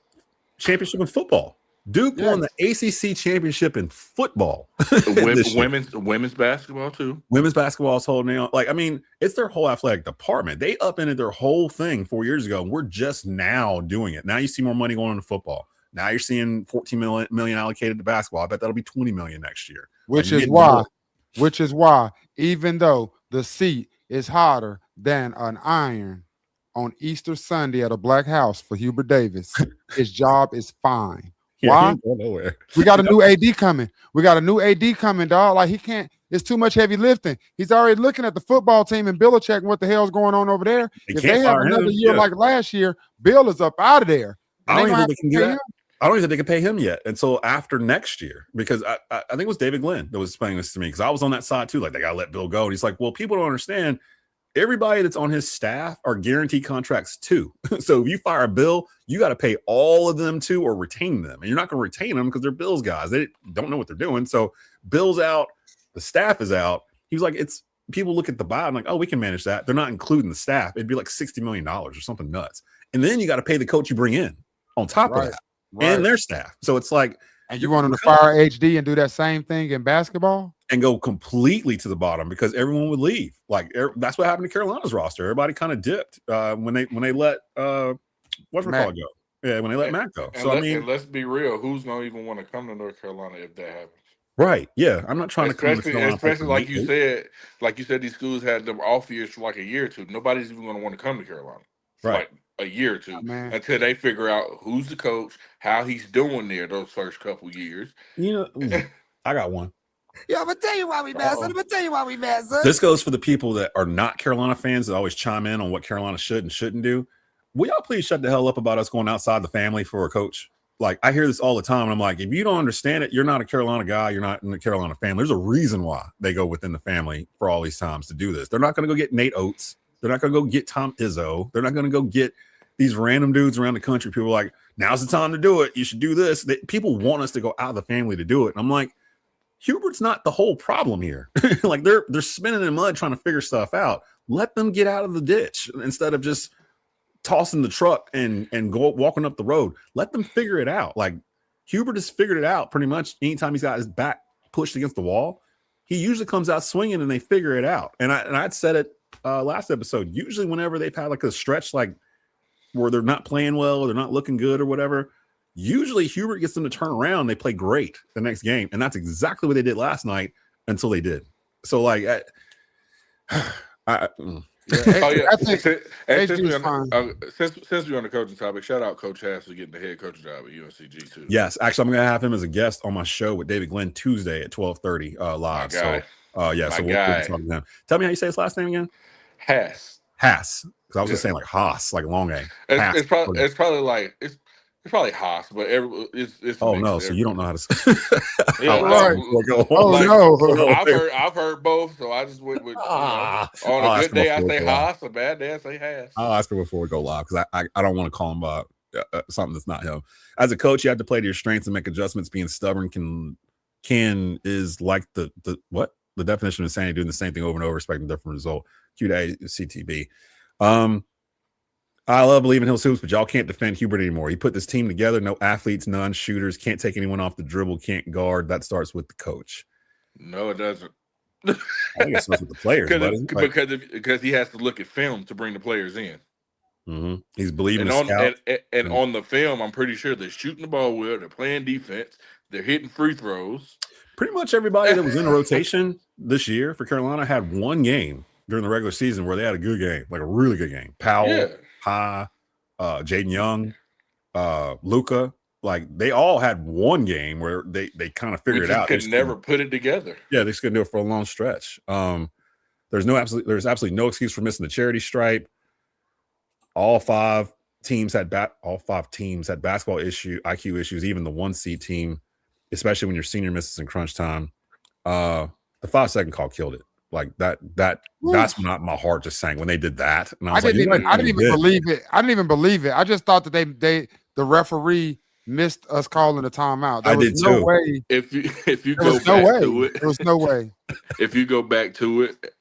Speaker 2: championship in football. Duke won the ACC championship in football.
Speaker 5: Women's basketball too.
Speaker 2: Women's basketball is holding on. Like, I mean, it's their whole athletic department. They upended their whole thing 4 years ago. And we're just now doing it. Now you see more money going into football. Now you're seeing 14 million allocated to basketball. I bet that'll be 20 million next year.
Speaker 3: Which is why, even though the seat is hotter than an iron on Easter Sunday at a black house for Hubert Davis, his job is fine. Why? We got a new AD coming. Dog. Like, he can't. It's too much heavy lifting. He's already looking at the football team and Belichick and what the hell's going on over there. If they have another year like last year, Bill is up out of there.
Speaker 2: I don't even think they can pay him yet until after next year, because I think it was David Glenn that was explaining this to me, because I was on that side too. Like, they got to let Bill go. And he's like, well, people don't understand. Everybody that's on his staff are guaranteed contracts too. So if you fire Bill, you got to pay all of them too, or retain them. And you're not going to retain them because they're Bill's guys. They don't know what they're doing. So Bill's out, the staff is out. He was like, it's people look at the buy and like, oh, we can manage that. They're not including the staff. It'd be like $60 million or something nuts. And then you got to pay the coach you bring in on top of that and their staff. So it's like,
Speaker 3: and you want them to fire HD and do that same thing in basketball
Speaker 2: and go completely to the bottom because everyone would leave. Like, that's what happened to Carolina's roster. Everybody kind of dipped when they let what's it called go. Yeah, when they let Matt go. So
Speaker 5: and let's be real, who's gonna even want to come to North Carolina if that happens?
Speaker 2: Right. Yeah, I'm not trying to come
Speaker 5: especially like you said, these schools had them off years for like a year or two. Nobody's even going to want to come to Carolina for like a year or two until they figure out who's the coach, how he's doing there those first couple years.
Speaker 2: You know, I got one.
Speaker 7: Yeah, I'm gonna tell you why we mad, son.
Speaker 2: This goes for the people that are not Carolina fans that always chime in on what Carolina should and shouldn't do. Will y'all please shut the hell up about us going outside the family for a coach? Like, I hear this all the time, and I'm like, if you don't understand it, you're not a Carolina guy. You're not in the Carolina family. There's a reason why they go within the family for all these times to do this. They're not going to go get Nate Oates. They're not going to go get Tom Izzo. They're not going to go get these random dudes around the country. People are like, now's the time to do it. You should do this. People want us to go out of the family to do it. And I'm like, Hubert's not the whole problem here. Like, they're spinning in mud trying to figure stuff out. Let them get out of the ditch instead of just tossing the truck and walking up the road. Let them figure it out. Like, Hubert has figured it out pretty much anytime he's got his back pushed against the wall. He usually comes out swinging and they figure it out. And I'd said it last episode. Usually whenever they've had like a stretch like where they're not playing well, or they're not looking good or whatever, usually Hubert gets them to turn around. They play great the next game. And that's exactly what they did last night until they did. So, like,
Speaker 5: Since we're on the coaching topic, shout out Coach Hass for getting the head coach job at UNCG too.
Speaker 2: Yes, actually, I'm going to have him as a guest on my show with David Glenn Tuesday at 12:30 live. So, we'll talk to him. Tell me how you say his last name again.
Speaker 5: Hass.
Speaker 2: Because I was just saying like Haas, like long A.
Speaker 5: It's probably Haas, but it's
Speaker 2: no, so you don't know how to say.
Speaker 5: I've heard both, so I just went with on a good day I say Haas, a bad day I say Haas.
Speaker 2: I'll ask him before we go live because I don't want to call him something that's not him. As a coach, you have to play to your strengths and make adjustments. Being stubborn can is like the definition of insanity, doing the same thing over and over, expecting a different result. Q-Day CTB. I love Bleav in Hills Hoops, but y'all can't defend Hubert anymore. He put this team together. No athletes, none shooters, can't take anyone off the dribble, can't guard. That starts with the coach.
Speaker 5: No, it doesn't.
Speaker 2: I think it starts with the players.
Speaker 5: Because he has to look at film to bring the players in.
Speaker 2: Mm-hmm. He's believing
Speaker 5: on the film, I'm pretty sure they're shooting the ball well. They're playing defense. They're hitting free throws.
Speaker 2: Pretty much everybody that was in the rotation this year for Carolina had one game during the regular season where they had a good game, like a really good game. Powell, Jaden Young, Luka, like they all had one game where they kind of figured it out.
Speaker 5: They could never put it together.
Speaker 2: Yeah, they just couldn't do it for a long stretch. There's absolutely no excuse for missing the charity stripe. All five teams had basketball IQ issues. Even the 1C team, especially when your senior misses in crunch time. The 5-second call killed it. Like that's not my heart just sank when they did that. And I didn't even
Speaker 3: believe it. I didn't even believe it. I just thought that the referee missed us calling a timeout. There was no way.
Speaker 5: If you go back to it,
Speaker 3: there was no way.
Speaker 5: If you go back to it,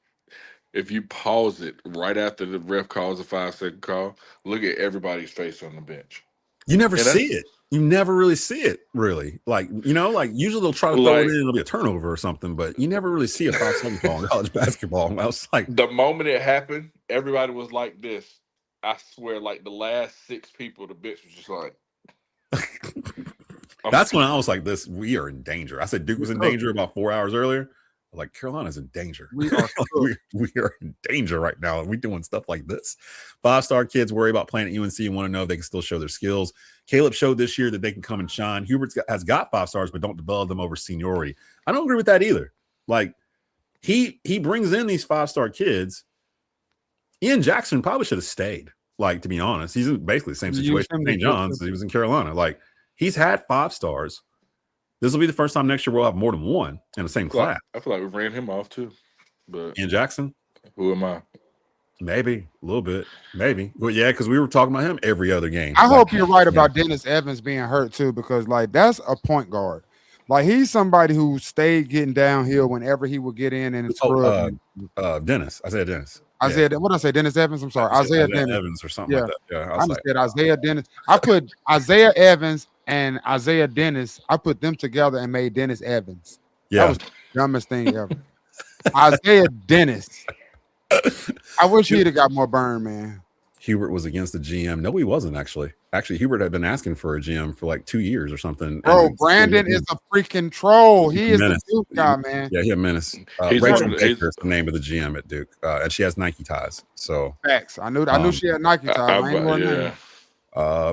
Speaker 5: if you pause it right after the ref calls a 5-second call, look at everybody's face on the bench.
Speaker 2: You never
Speaker 5: And
Speaker 2: see it. You never really see it, really. Like, like usually they'll try to throw it in and it'll be a turnover or something, but you never really see a 5-second ball in college basketball. I was like,
Speaker 5: the moment it happened, everybody was like this. I swear, like the last 6 people, the bitch was just like.
Speaker 2: That's when I was like, we are in danger. I said Duke was in danger about 4 hours earlier. Like, Carolina's in danger. We are in danger right now. We're doing stuff like this. 5-star kids worry about playing at UNC and want to know if they can still show their skills. Caleb showed this year that they can come and shine. Hubert has got 5 stars, but don't develop them over seniority. I don't agree with that either. Like, he brings in these 5-star kids. Ian Jackson probably should have stayed. Like, to be honest, he's in basically the same situation as St. John's. He was in Carolina. Like, he's had 5 stars. This will be the first time next year we'll have more than one in the same class.
Speaker 5: I feel like we ran him off too. But
Speaker 2: Ian Jackson?
Speaker 5: Who am I?
Speaker 2: Maybe a little bit. Maybe. Well, yeah, because we were talking about him every other game.
Speaker 3: I hope you're right about Dennis Evans being hurt too, because like that's a point guard. Like he's somebody who stayed getting downhill whenever he would get in and it's
Speaker 2: Dennis. I said Dennis.
Speaker 3: Isaiah, what did I say? Dennis Evans? I'm sorry. Isaiah Dennis.
Speaker 2: Evans or something like that. Yeah.
Speaker 3: I said Isaiah Dennis. I put Isaiah Evans and Isaiah Dennis. I put them together and made Dennis Evans.
Speaker 2: Yeah.
Speaker 3: That was the dumbest thing ever. Isaiah Dennis. I wish he'd have got more burn, man.
Speaker 2: Hubert was against the GM. No, he wasn't actually. Actually, Hubert had been asking for a GM for like 2 years or something.
Speaker 3: Bro, Brandon is a freaking troll. He is the Duke guy, man.
Speaker 2: Yeah, he a menace. Rachel Baker is the name of the GM at Duke, and she has Nike ties. So
Speaker 3: facts. I knew she had Nike ties.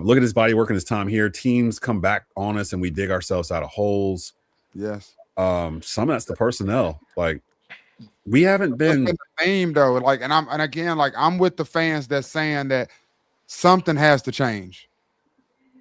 Speaker 2: Look at his body work and his time here. Teams come back on us, and we dig ourselves out of holes.
Speaker 3: Yes.
Speaker 2: Some of that's the personnel. Like we haven't been
Speaker 3: the theme though. Like, and I'm with the fans that's saying that something has to change.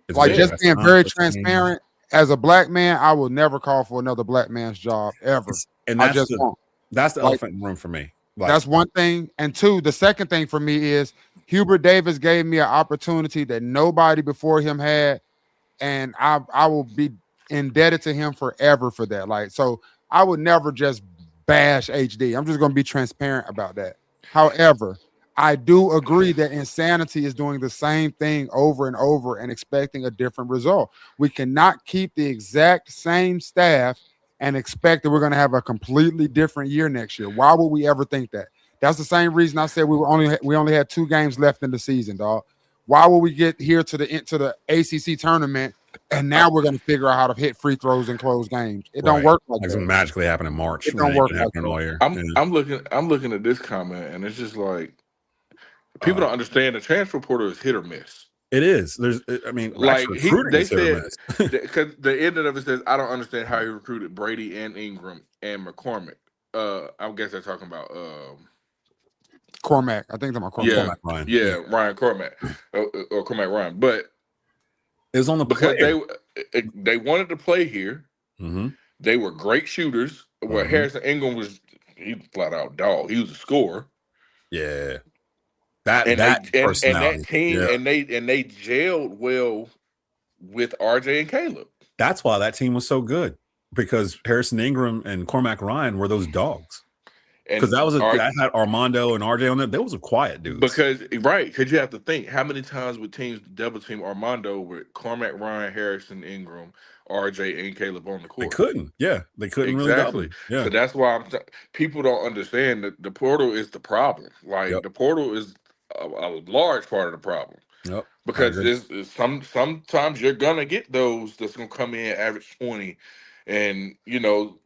Speaker 3: Just being very transparent. As a black man, I will never call for another black man's job ever.
Speaker 2: And that's the elephant in the room for me.
Speaker 3: That's one thing. And two, the second thing for me is Hubert Davis gave me an opportunity that nobody before him had, and I will be indebted to him forever for that. Like, so I would never just bash HD. I'm just going to be transparent about that. However, I do agree that insanity is doing the same thing over and over and expecting a different result. We cannot keep the exact same staff and expect that we're going to have a completely different year next year. Why would we ever think that? That's the same reason I said we only had 2 games left in the season, dog. Why would we get here to the ACC tournament and now we're going to figure out how to hit free throws and close games? It don't work like that.
Speaker 2: It's magically happen in March.
Speaker 3: It don't work like that.
Speaker 2: All year.
Speaker 5: I'm looking at this comment and it's just like people don't understand the transfer portal is hit or miss.
Speaker 2: It is. They said
Speaker 5: because the end of it says I don't understand how he recruited Brady and Ingram and McCormick. I guess they're talking about
Speaker 3: Cormac. I think they're Cormac.
Speaker 5: Ryan Cormac or Cormac Ryan. But
Speaker 2: it was on the
Speaker 5: because they wanted to play here.
Speaker 2: Mm-hmm.
Speaker 5: They were great shooters. Where Hairston Ingram was flat out dog. He was a scorer.
Speaker 2: Yeah.
Speaker 5: That team and they gelled well with RJ and Caleb.
Speaker 2: That's why that team was so good, because Hairston Ingram and Cormac Ryan were those dogs. Because that had Armando and RJ on there. They was a quiet dude.
Speaker 5: Because you have to think how many times would teams double team Armando with Cormac Ryan, Hairston Ingram, RJ, and Caleb on the court?
Speaker 2: They couldn't. Yeah, they couldn't
Speaker 5: exactly.
Speaker 2: Really. Yeah.
Speaker 5: So that's why people don't understand that the portal is the problem. Like the portal is a large part of the problem.
Speaker 2: Yep.
Speaker 5: Because sometimes you're gonna get those that's gonna come in average 20 and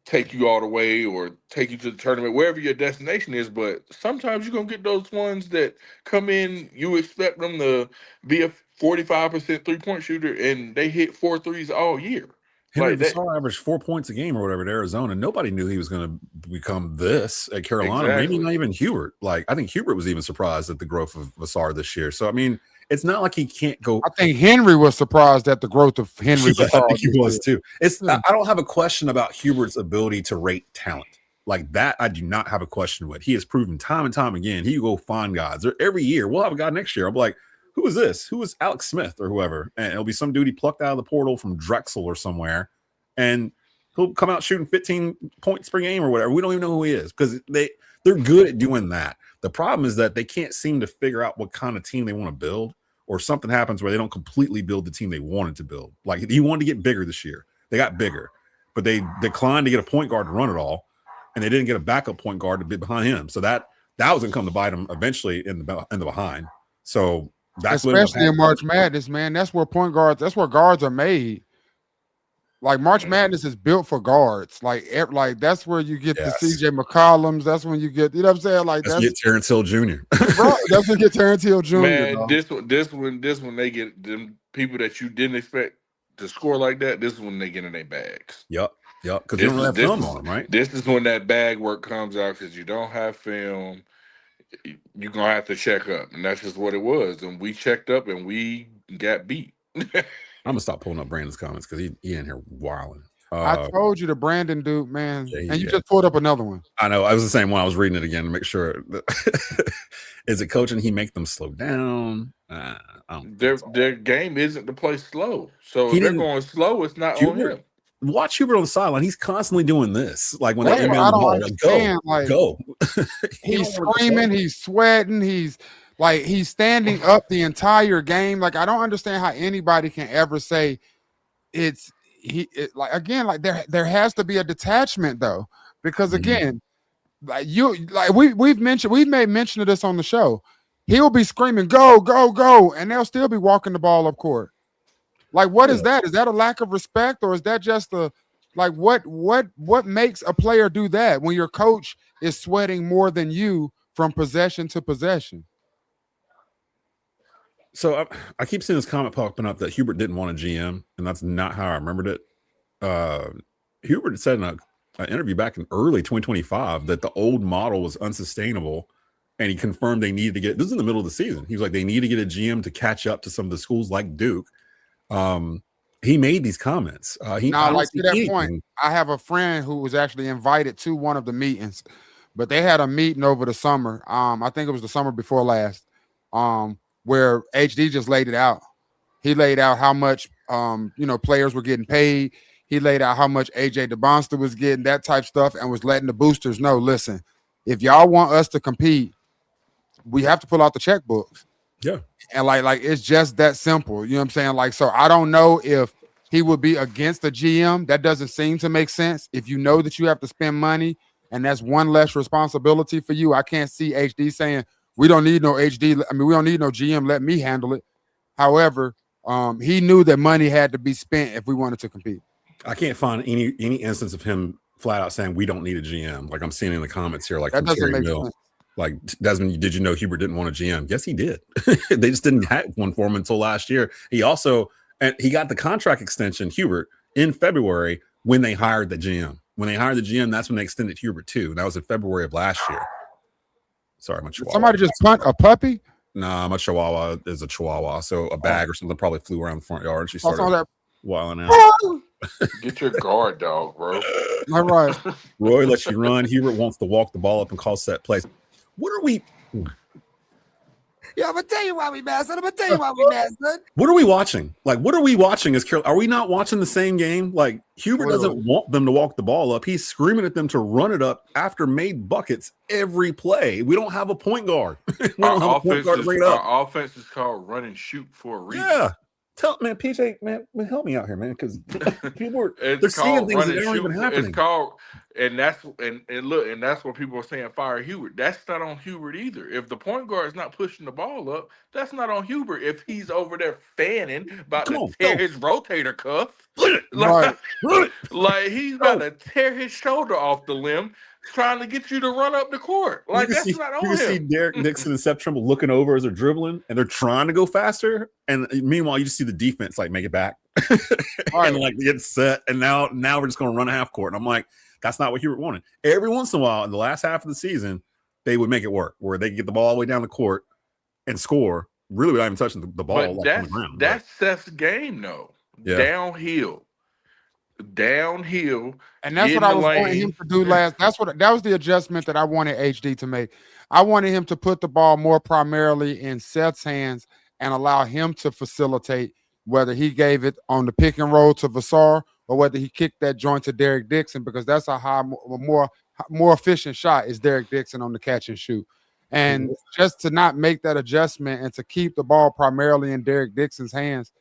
Speaker 5: take you all the way or take you to the tournament, wherever your destination is. But sometimes you're gonna get those ones that come in, you expect them to be a 45% 3-point shooter and they hit 4 threes all year.
Speaker 2: Henry Vassar averaged 4 points a game or whatever at Arizona. Nobody knew he was going to become this at Carolina. Exactly. Maybe not even Hubert. Like, I think Hubert was even surprised at the growth of Vassar this year. So, I mean, it's not like he can't go.
Speaker 3: I think Henry was surprised at the growth of Henry Vassar.
Speaker 2: I think he was too. I don't have a question about Hubert's ability to rate talent. Like that, I do not have a question with. He has proven time and time again. He will go find guys. Every year, we'll have a guy next year. I'm like, who is this? Who is Alex Smith or whoever? And it'll be some dude he plucked out of the portal from Drexel or somewhere. And he'll come out shooting 15 points per game or whatever. We don't even know who he is because they're good at doing that. The problem is that they can't seem to figure out what kind of team they want to build or something happens where they don't completely build the team they wanted to build. Like he wanted to get bigger this year. They got bigger, but they declined to get a point guard to run it all, and they didn't get a backup point guard to be behind him. So that was going to come to bite them eventually in the behind. So that's
Speaker 3: especially in March Madness, man. That's where guards are made. Like March Madness is built for guards. Like that's where you get the CJ McCollums. That's when you get, you know what I'm saying? Like
Speaker 2: that's get Terrence Hill Jr.
Speaker 3: Bro, that's when you get Terrence Hill Jr.
Speaker 5: Man,
Speaker 3: dog.
Speaker 5: this when they get them people that you didn't expect to score like that. This is when they get in their bags.
Speaker 2: Yep. Because you don't have film on them, right?
Speaker 5: This is when that bag work comes out because you don't have film. You're gonna have to check up, and that's just what it was. And we checked up, and we got beat.
Speaker 2: I'm gonna stop pulling up Brandon's comments because he in here wilding.
Speaker 3: I told you the Brandon dude, man, and you just pulled up another one.
Speaker 2: I know. I was the same one. I was reading it again to make sure. Is it coaching? He make them slow down.
Speaker 5: Their game isn't to play slow. So if they're going slow, it's not on him.
Speaker 2: Watch Hubert on the sideline. He's constantly doing this. Like when they
Speaker 3: inbound the ball,
Speaker 2: go.
Speaker 3: He's screaming. He's sweating. He's standing up the entire game. Like I don't understand how anybody can ever say there has to be a detachment though, because again, we've made mention of this on the show. He'll be screaming, go, go, go, and they'll still be walking the ball up court. Like, what is that? Is that a lack of respect, or is that just what makes a player do that when your coach is sweating more than you from possession to possession?
Speaker 2: So I keep seeing this comment popping up that Hubert didn't want a GM, and that's not how I remembered it. Hubert said in an interview back in early 2025 that the old model was unsustainable, and he confirmed they needed to get, this is in the middle of the season. He was like, they need to get a GM to catch up to some of the schools like Duke. He made these comments. To that point, I have a friend who was actually invited to one of the meetings, but they had a meeting over the summer. I think it was the summer before last, where HD just laid it out. He laid out how much, players were getting paid. He laid out how much AJ DeBonster was getting, that type stuff, and was letting the boosters know, listen, if y'all want us to compete, we have to pull out the checkbooks. Yeah.
Speaker 3: And like it's just that simple. You know what I'm saying? Like, so I don't know if he would be against the GM. That doesn't seem to make sense. If you know that you have to spend money and that's one less responsibility for you, I can't see HD saying, we don't need no HD. I mean, we don't need no GM. Let me handle it. However, he knew that money had to be spent if we wanted to compete.
Speaker 2: I can't find any instance of him flat out saying we don't need a GM. Like I'm seeing in the comments here, like
Speaker 3: that doesn't make sense.
Speaker 2: Like, Desmond, did you know Hubert didn't want a GM? Yes, he did. They just didn't have one for him until last year. He got the contract extension, Hubert, in February when they hired the GM. When they hired the GM, that's when they extended Hubert too. And that was in February of last year. Sorry, my chihuahua.
Speaker 3: Somebody just punt a puppy?
Speaker 2: Nah, my chihuahua is a chihuahua. So a bag or something probably flew around the front yard. She started wilding out.
Speaker 5: Get your guard dog, bro.
Speaker 3: All right.
Speaker 2: Roy lets you run. Hubert wants to walk the ball up and call set plays. What are we?
Speaker 7: Yeah, I'm gonna tell you why we mad. I'm gonna tell you why we mad, son.
Speaker 2: What are we watching? Like, what are we watching? Are we not watching the same game? Like, Hubert doesn't want them to walk the ball up. He's screaming at them to run it up after made buckets every play. We don't have a point guard.
Speaker 5: Our offense is called run and shoot for a reason.
Speaker 2: Yeah. PJ, man, help me out here, man, because people they're seeing things that aren't even happening.
Speaker 5: It's called, and that's what people are saying. Fire Hubert. That's not on Hubert either. If the point guard is not pushing the ball up, that's not on Hubert. If he's over there fanning about to tear his rotator cuff, like he's about to tear his shoulder off the limb, trying to get you to run up the court. Like that's not on him.
Speaker 2: You can see Derek Nixon and Seth Trimble looking over as they're dribbling, and they're trying to go faster. And meanwhile, you just see the defense like make it back, and like get set. And now we're just going to run a half court. And I'm like, that's not what Hubert wanted. Every once in a while, in the last half of the season, they would make it work where they could get the ball all the way down the court and score. Really, without even touching the ball on the ground.
Speaker 5: That's Seth's game, though. Yeah. Downhill,
Speaker 3: and that's what I was wanting him to do last. That was the adjustment that I wanted HD to make. I wanted him to put the ball more primarily in Seth's hands and allow him to facilitate, whether he gave it on the pick and roll to Vassar or whether he kicked that joint to Derek Dixon, because that's a more efficient shot is Derek Dixon on the catch and shoot. And just to not make that adjustment and to keep the ball primarily in Derek Dixon's hands,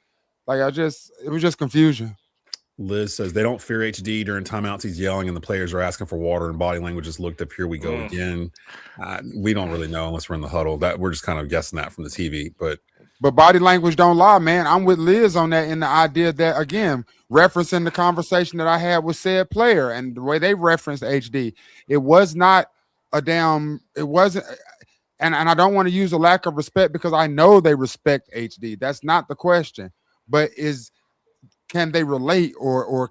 Speaker 3: like it was just confusion.
Speaker 2: Liz says they don't fear HD during timeouts. He's yelling and the players are asking for water and body language is looked up. Here we go again. We don't really know unless we're in the huddle. That we're just kind of guessing that from the TV. But
Speaker 3: body language don't lie, man. I'm with Liz on that in the idea that, again, referencing the conversation that I had with said player and the way they referenced HD, it wasn't, and I don't want to use a lack of respect because I know they respect HD. That's not the question. But can they relate or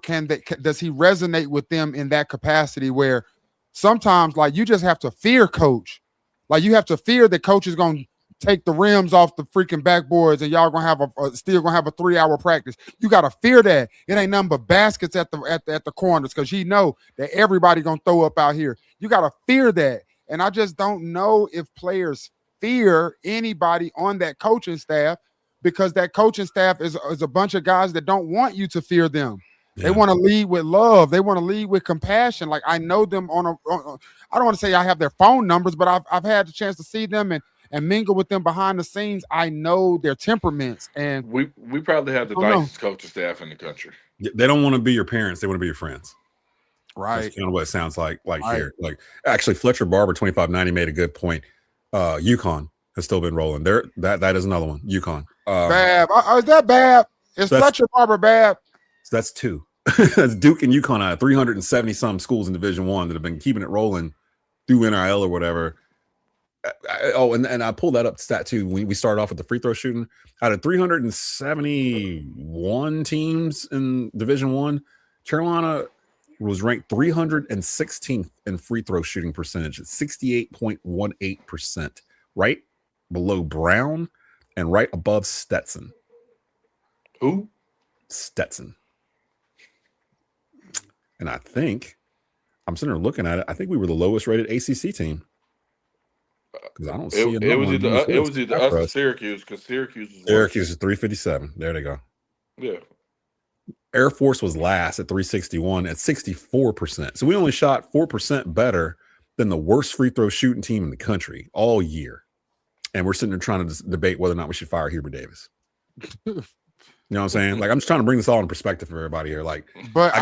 Speaker 3: does he resonate with them in that capacity where sometimes like you just have to fear coach. Like you have to fear that coach is going to take the rims off the freaking backboards and y'all gonna have still gonna have a 3-hour practice. You gotta fear that. It ain't nothing but baskets at the corners because you know that everybody gonna throw up out here. You gotta fear that. And I just don't know if players fear anybody on that coaching staff because that coaching staff is a bunch of guys that don't want you to fear them. Yeah. They want to lead with love. They want to lead with compassion. Like I know them I don't want to say I have their phone numbers, but I've had the chance to see them and mingle with them behind the scenes. I know their temperaments, and
Speaker 5: we probably have the nicest coaching staff in the country.
Speaker 2: They don't want to be your parents; they want to be your friends.
Speaker 3: Right.
Speaker 2: That's kind of what it sounds like right. Here. Like actually, Fletcher Barber 2590 made a good point. UConn has still been rolling. There, that is another one. UConn.
Speaker 3: Bab. Is that Bab? Is Fletcher Barber Bab?
Speaker 2: That's two. That's Duke and UConn out of 370 some schools in Division I that have been keeping it rolling through NIL or whatever. And I pulled that up stat too. We started off with the free throw shooting. Out of 371 teams in Division I, Carolina was ranked 316th in free throw shooting percentage at 68.18%, right below Brown and right above Stetson.
Speaker 5: Who?
Speaker 2: Stetson. And I think I'm sitting there looking at it. I think we were the lowest rated ACC team. Because I don't see
Speaker 5: it was either us or Syracuse because Syracuse is
Speaker 2: 357. There they go.
Speaker 5: Yeah.
Speaker 2: Air Force was last at 361 at 64%. So we only shot 4% better than the worst free throw shooting team in the country all year. And we're sitting there trying to debate whether or not we should fire Hubert Davis. You know what I'm saying? Like I'm just trying to bring this all in perspective for everybody here. Like,
Speaker 3: but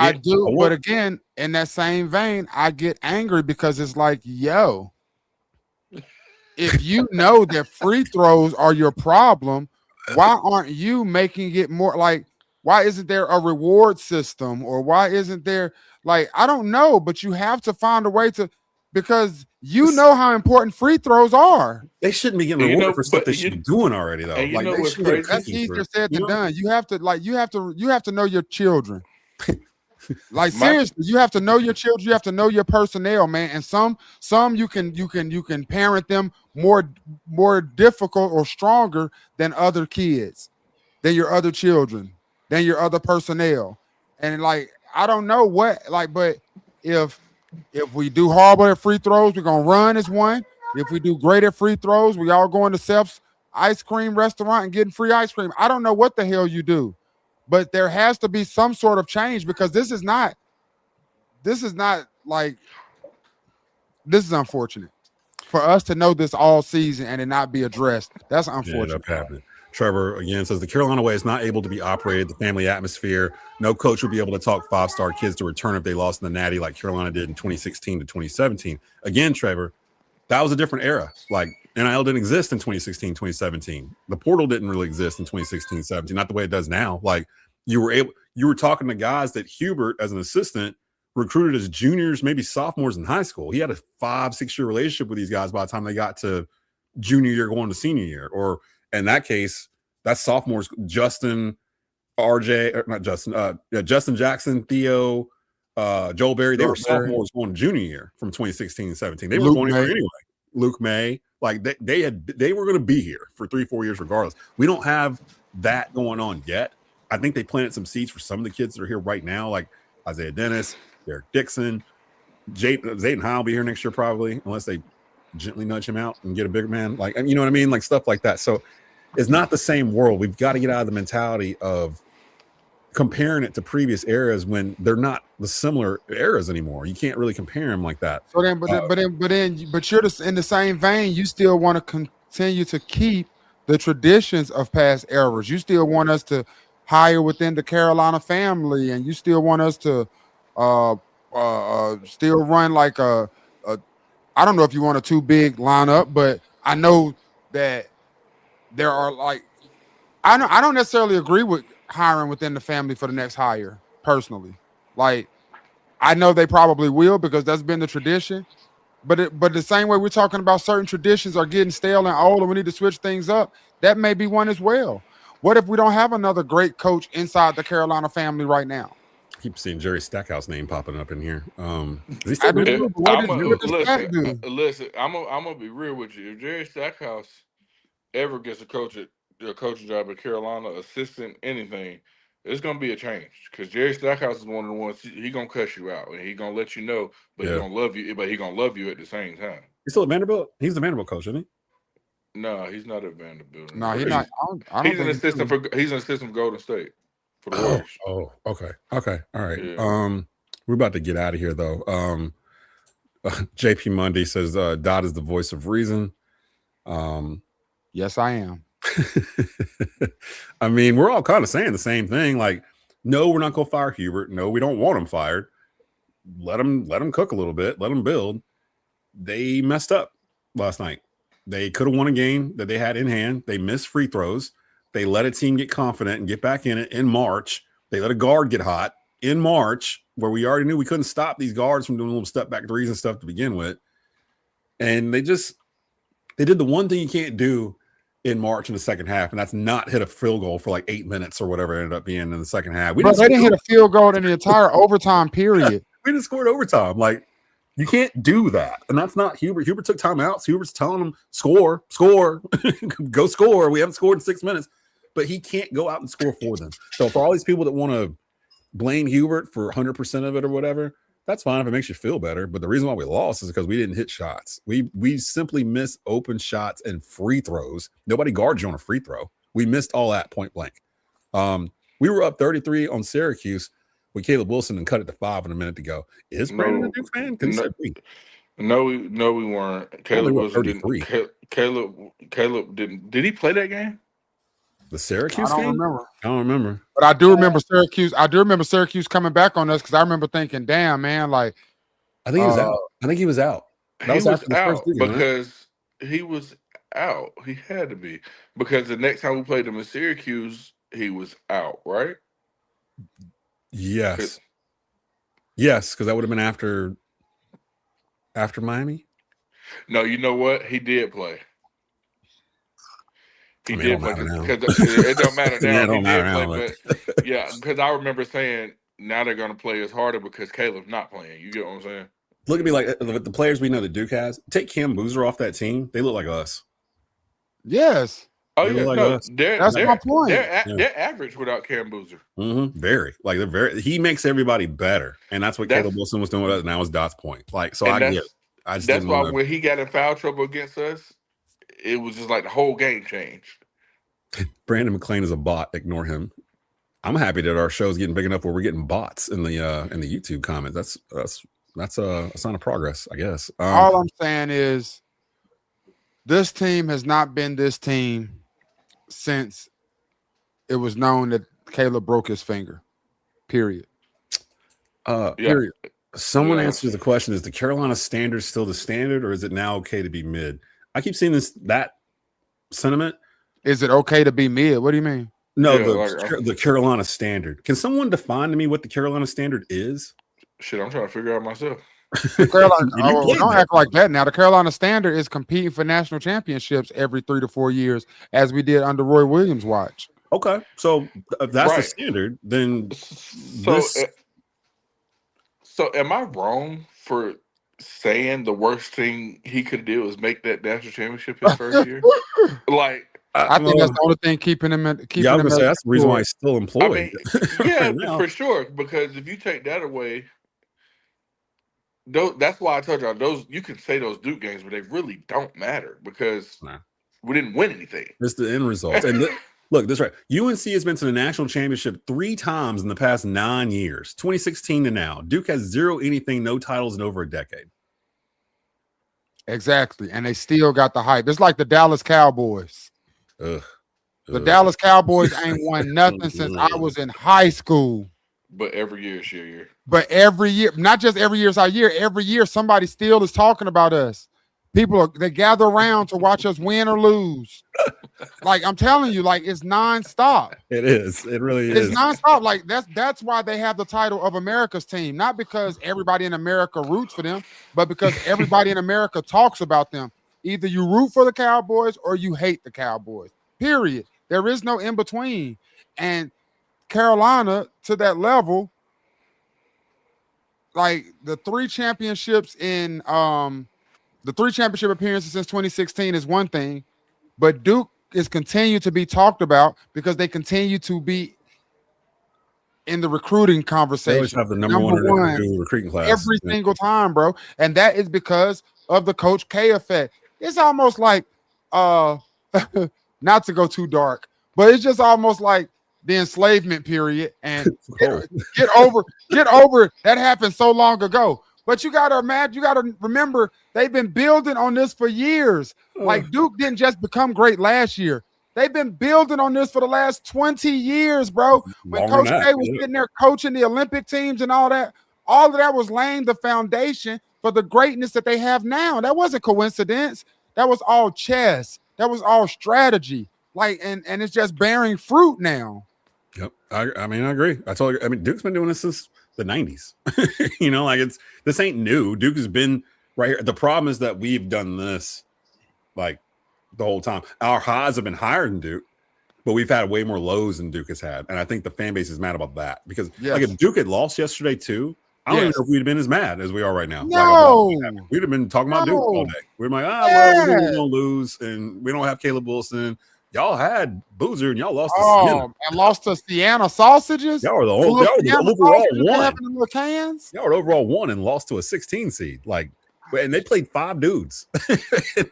Speaker 3: but again, in that same vein, I get angry because it's like, yo. If you know that free throws are your problem, why aren't you making it more like, why isn't there a reward system or why isn't there like, I don't know, but you have to find a way to, because you know how important free throws are.
Speaker 2: They shouldn't be getting rewarded for stuff they should be doing already though.
Speaker 5: Like
Speaker 3: that's easier said than done. You have to know your children. Like seriously, you have to know your children. You have to know your personnel, man. And some you can parent them more difficult or stronger than other kids, than your other children, than your other personnel. And like I don't know what but if we do horrible at free throws, we're gonna run as one. If we do great at free throws, we all going to Self's ice cream restaurant and getting free ice cream. I don't know what the hell you do. But there has to be some sort of change because this is unfortunate for us to know this all season and it not be addressed. That's unfortunate.
Speaker 2: Yeah, Trevor again says the Carolina way is not able to be operated. The family atmosphere. No coach would be able to talk 5-star kids to return if they lost in the Natty like Carolina did in 2016 to 2017. Again, Trevor, that was a different era. Like NIL didn't exist in 2016, 2017. The portal didn't really exist in 2016, 17, not the way it does now. Like you were talking to guys that Hubert as an assistant recruited as juniors, maybe sophomores in high school. He had a 5-6 year relationship with these guys by the time they got to junior year going to senior year. Or in that case, that's sophomores, Justin, Justin Jackson, Theo, Joel Berry, they were sophomores going to junior year from 2016 and 17. They were going here anyway. Luke May, like they were going to be here for 3-4 years regardless. We don't have that going on yet. I think they planted some seeds for some of the kids that are here right now, like Isaiah Dennis, Derek Dixon, Zayden High will be here next year probably, unless they gently nudge him out and get a bigger man. Like, you know what I mean? Like stuff like that. So it's not the same world. We've got to get out of the mentality of comparing it to previous eras when they're not the similar eras anymore. You can't really compare them like that.
Speaker 3: So then, but you're in the same vein. You still want to continue to keep the traditions of past eras. You still want us to hire within the Carolina family, and you still want us to still run like a I don't know if you want a too big lineup, but I know that there are like I don't necessarily agree with hiring within the family for the next hire personally. Like I know they probably will because that's been the tradition. But the same way we're talking about certain traditions are getting stale and old and we need to switch things up, that may be one as well. What if we don't have another great coach inside the Carolina family right now?
Speaker 2: I keep seeing Jerry Stackhouse name popping up in here. Is he
Speaker 3: I
Speaker 2: still
Speaker 3: do
Speaker 2: there?
Speaker 3: too, but what does Stack do?
Speaker 5: Listen, I'm gonna be real with you. If Jerry Stackhouse ever gets a coaching job at Carolina, assistant, anything, it's gonna be a change because Jerry Stackhouse is one of the ones he gonna cuss you out and he gonna let you know, but he gonna love you, but he gonna love you at the same time.
Speaker 2: He's still at Vanderbilt. He's the Vanderbilt coach, isn't he?
Speaker 5: No, he's not at Vanderbilt.
Speaker 3: No, he's not.
Speaker 5: He's an assistant for Golden State for the Warriors.
Speaker 2: Oh, okay, all right.
Speaker 5: Yeah.
Speaker 2: We're about to get out of here though. JP Monday says Daht is the voice of reason.
Speaker 3: Yes, I am.
Speaker 2: I mean, we're all kind of saying the same thing. Like, no, we're not going to fire Hubert. No, we don't want him fired. Let him cook a little bit. Let him build. They messed up last night. They could have won a game that they had in hand. They missed free throws. They let a team get confident and get back in it in March. They let a guard get hot in March, where we already knew we couldn't stop these guards from doing little step back threes and stuff to begin with. And they did the one thing you can't do in March in the second half, and that's not hit a field goal for like 8 minutes or whatever it ended up being in the second half.
Speaker 3: They didn't hit a field goal in the entire overtime period.
Speaker 2: We just scored overtime. Like, you can't do that. And that's not Hubert. Hubert took timeouts. Hubert's telling them, score, go score. We haven't scored in 6 minutes. But he can't go out and score for them. So for all these people that want to blame Hubert for 100% of it or whatever, that's fine if it makes you feel better. But the reason why we lost is because we didn't hit shots. We simply missed open shots and free throws. Nobody guards you on a free throw. We missed all that point blank. We were up 33 on Syracuse with Caleb Wilson and cut it to 5 in a minute to go. Is Brandon a Duke fan?
Speaker 5: No, we weren't. Caleb Wilson didn't. Caleb didn't. Did he play that game?
Speaker 2: The Syracuse game? I don't remember.
Speaker 3: But I do remember Syracuse. I do remember Syracuse coming back on us because I remember thinking, damn, man, like
Speaker 2: I think he was out. I think he was out.
Speaker 5: He was out because he was out. He had to be. Because the next time we played him in Syracuse, he was out, right?
Speaker 2: Yes. Yes, because that would have been after Miami.
Speaker 5: No, you know what? He did play. He did play because it don't matter now.
Speaker 2: It don't matter now,
Speaker 5: but yeah, because I remember saying now they're going to play us harder because Caleb's not playing. You get what I'm saying?
Speaker 2: Look at me like the players we know that Duke has. Take Cam Boozer off that team. They look like us.
Speaker 3: Yes.
Speaker 5: Oh yeah,
Speaker 2: like
Speaker 5: no, that's
Speaker 3: my point.
Speaker 5: They're average without Cam Boozer.
Speaker 2: Mm-hmm. Very, like they're very. He makes everybody better, and that's what Caleb Wilson was doing with us. And that was Daht's point. Like, so I get it. I just
Speaker 5: that's why when he got in foul trouble against us, it was just like the whole game changed.
Speaker 2: Brandon McClain is a bot. Ignore him. I'm happy that our show's getting big enough where we're getting bots in the YouTube comments. That's a sign of progress, I guess.
Speaker 3: All I'm saying is this team has not been this team since it was known that Caleb broke his finger. Period. Period.
Speaker 2: Someone answers the question: is the Carolina standard still the standard, or is it now okay to be mid? I keep seeing that sentiment.
Speaker 3: Is it okay to be mid? What do you mean?
Speaker 2: No, the Carolina standard. Can someone define to me what the Carolina standard is?
Speaker 5: Shit, I'm trying to figure out myself.
Speaker 3: Don't act like that now. The Carolina standard is competing for national championships every 3 to 4 years, as we did under Roy Williams' watch.
Speaker 2: Okay, so if that's the standard, then
Speaker 5: So am I wrong for saying the worst thing he could do was make that national championship his first year? Like,
Speaker 3: I think that's the only thing keeping him.
Speaker 2: That's the reason why he's still employed.
Speaker 5: I mean, yeah, for sure. Because if you take that away, that's why I told y'all those. You can say those Duke games, but they really don't matter because we didn't win anything.
Speaker 2: It's the end result, and Look, that's right. UNC has been to the national championship 3 times in the past 9 years, 2016 to now. Duke has 0 anything, no titles in over a decade.
Speaker 3: Exactly. And they still got the hype. It's like the Dallas Cowboys.
Speaker 2: Ugh.
Speaker 3: The Dallas Cowboys ain't won nothing since I was in high school.
Speaker 5: But every year is your year.
Speaker 3: But every year, not just every year is our year. Every year, somebody still is talking about us. People they gather around to watch us win or lose. Like I'm telling you, like it's nonstop.
Speaker 2: It is. It really is.
Speaker 3: It's nonstop. Like that's why they have the title of America's team, not because everybody in America roots for them, but because everybody in America talks about them. Either you root for the Cowboys or you hate the Cowboys. Period. There is no in between. And Carolina to that level, like the 3 championships in the 3 championship appearances since 2016 is one thing, but Duke is continued to be talked about because they continue to be in the recruiting conversation.
Speaker 2: They always have the number one recruiting class
Speaker 3: every single time, bro. And that is because of the Coach K effect. It's almost like not to go too dark, but it's just almost like the enslavement period. And get over that happened so long ago. But you gotta imagine, you gotta remember, they've been building on this for years. Like Duke didn't just become great last year. They've been building on this for the last 20 years, bro. When Coach K was sitting there coaching the Olympic teams and all of that was laying the foundation for the greatness that they have now. That wasn't coincidence. That was all chess. That was all strategy. Like, and it's just bearing fruit now.
Speaker 2: Yep. I mean, I agree. I mean, Duke's been doing this since the 90s. You know, like this ain't new. Duke has been right here. The problem is that we've done this like the whole time. Our highs have been higher than Duke, but we've had way more lows than Duke has had. And I think the fan base is mad about that because like if Duke had lost yesterday too, I don't even know if we'd have been as mad as we are right now.
Speaker 3: No,
Speaker 2: like, we'd have been talking about Duke all day. We're like, well, we're gonna lose, and we don't have Caleb Wilson. Y'all had Boozer, and y'all lost to Sienna.
Speaker 3: And lost to Sienna sausages.
Speaker 2: Y'all were the overall one.
Speaker 3: Cans.
Speaker 2: Y'all were overall 1 and lost to a 16 seed. Like, and they played 5 dudes.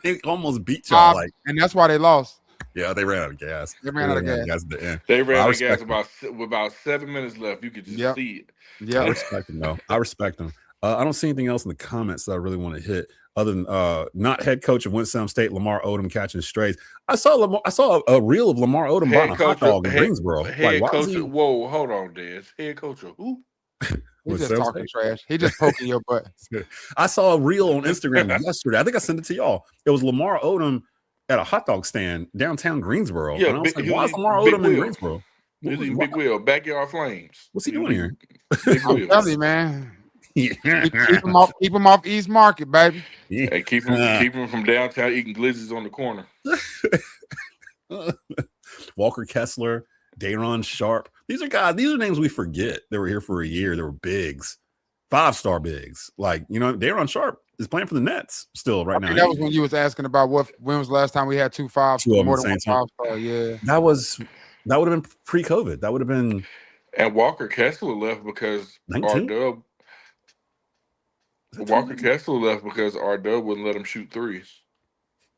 Speaker 2: They almost beat y'all. Like,
Speaker 3: and that's why they lost.
Speaker 2: Yeah, they ran out of gas.
Speaker 3: They ran out of gas
Speaker 2: at the end.
Speaker 5: They ran out of gas with about 7 minutes left. You could just see it.
Speaker 3: Yeah,
Speaker 2: I respect them though. I respect them. I don't see anything else in the comments that I really want to hit, other than not head coach of Winston State, Lamar Odom catching strays. I saw a reel of Lamar Odom buying a hot dog in Greensboro.
Speaker 5: Head coach. Whoa, hold on, Des. Head coach of who?
Speaker 3: He's just talking trash. He just poking your butt.
Speaker 2: I saw a reel on Instagram yesterday. I think I sent it to y'all. It was Lamar Odom at a hot dog stand downtown Greensboro.
Speaker 5: Yeah,
Speaker 2: and I was like, why is Lamar Odom in Greensboro?
Speaker 5: Big Wheel, Backyard Flames.
Speaker 2: What's he doing here?
Speaker 3: I'm telling you, man. Keep him off East Market, baby.
Speaker 5: Yeah. Hey, keep him from downtown eating glizzies on the corner.
Speaker 2: Walker Kessler, Dayron Sharp. These are names we forget. They were here for a year. They were bigs, 5-star bigs. Like, you know, Dayron Sharp is playing for the Nets still right now.
Speaker 3: That was when you was asking about when was the last time we had 2 5-star, more than 1 5-star. Yeah,
Speaker 2: that would have been pre-COVID. That would have been.
Speaker 5: And Walker Kessler left because R-Dub. Walker Kessler left because R-Dub wouldn't let him shoot threes.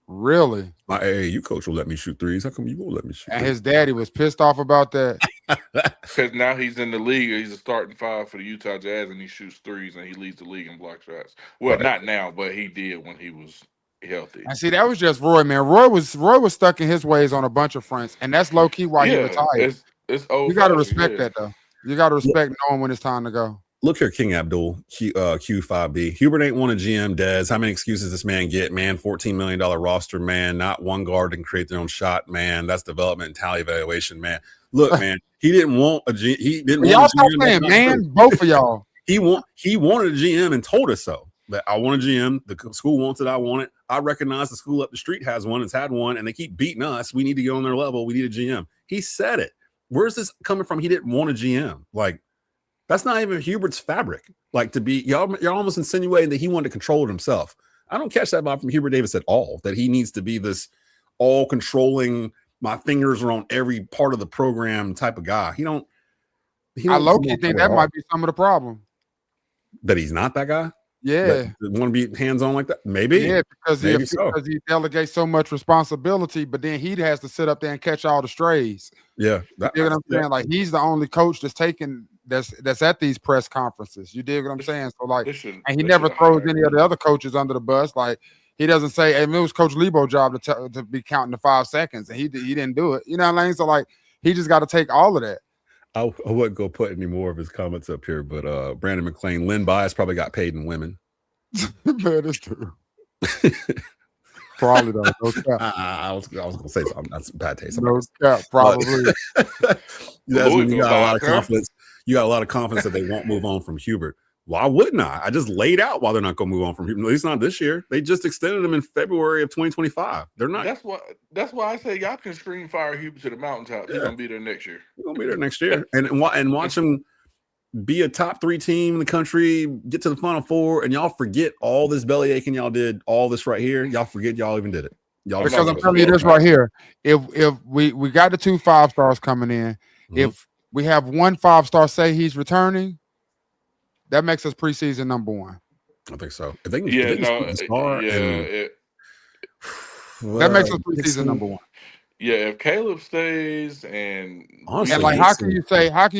Speaker 3: Really?
Speaker 2: My AAU coach will let me shoot threes. How come you won't let me shoot?
Speaker 3: And his daddy was pissed off about that.
Speaker 5: Because now he's in the league. He's a starting 5 for the Utah Jazz, and he shoots threes, and he leads the league in block shots. Well, not now, but he did when he was healthy.
Speaker 3: And see, that was just Roy, man. Roy was stuck in his ways on a bunch of fronts, and that's low key why he retired.
Speaker 5: It's old.
Speaker 3: You got to respect that, though. You got to respect knowing when it's time to go.
Speaker 2: Look here, King Abdul, Q5B. Hubert ain't won a GM, Dez. How many excuses this man get, man? $14 million roster, man. Not one guard can create their own shot, man. That's development and talent evaluation, man. Look, man, he didn't want a GM. He didn't
Speaker 3: y'all
Speaker 2: want a GM.
Speaker 3: Stop saying, man, both of y'all.
Speaker 2: He wanted a GM and told us so. That I want a GM. The school wants it. I want it. I recognize the school up the street has one. It's had one, and they keep beating us. We need to get on their level. We need a GM. He said it. Where's this coming from? He didn't want a GM. Like, that's not even Hubert's fabric. Like, to be, you're almost insinuating that he wanted to control it himself. I don't catch that vibe from Hubert Davis at all, that he needs to be this all controlling, my fingers are on every part of the program type of guy. I
Speaker 3: low-key think that might be some of the problem.
Speaker 2: That he's not that guy?
Speaker 3: Yeah.
Speaker 2: Want to be hands on like that? Maybe.
Speaker 3: Yeah, because
Speaker 2: Maybe
Speaker 3: he delegates so much responsibility, but then he has to sit up there and catch all the strays.
Speaker 2: Yeah.
Speaker 3: You dig what I'm saying? Like he's the only coach that's at these press conferences. You dig what I'm saying? So like, and he never throws any of the other coaches under the bus. Like he doesn't say, "Hey, it was Coach Lebo's job to be counting the 5 seconds," and he didn't do it. You know what I mean? So like, he just got to take all of that.
Speaker 2: I wouldn't go put any more of his comments up here, but Brandon McLean, Lynn Bias probably got paid in women.
Speaker 3: Man, that's true. Probably though. No cap.
Speaker 2: I was gonna say something. That's bad taste.
Speaker 3: No cap. Probably.
Speaker 2: You got a lot of confidence. You got a lot of confidence that they won't move on from Hubert. Why wouldn't I? I just laid out why they're not going to move on from Hubert. At least not this year. They just extended him in February of 2025. They're not.
Speaker 5: That's why I say y'all can scream fire Hubert to the mountaintop. He's gonna be there next year.
Speaker 2: He's gonna be there next year, and watch him be a top 3 team in the country, get to the Final Four, and y'all forget all this belly aching y'all did, all this right here. Y'all forget y'all even did it. Because
Speaker 3: I'm telling you this right here. If we got the 2 5-stars coming in, if we have 1 5-star say he's returning, that makes us preseason number 1.
Speaker 2: I think so. If they can,
Speaker 3: that makes us preseason number 1.
Speaker 5: Yeah, if Caleb stays and
Speaker 3: like how can you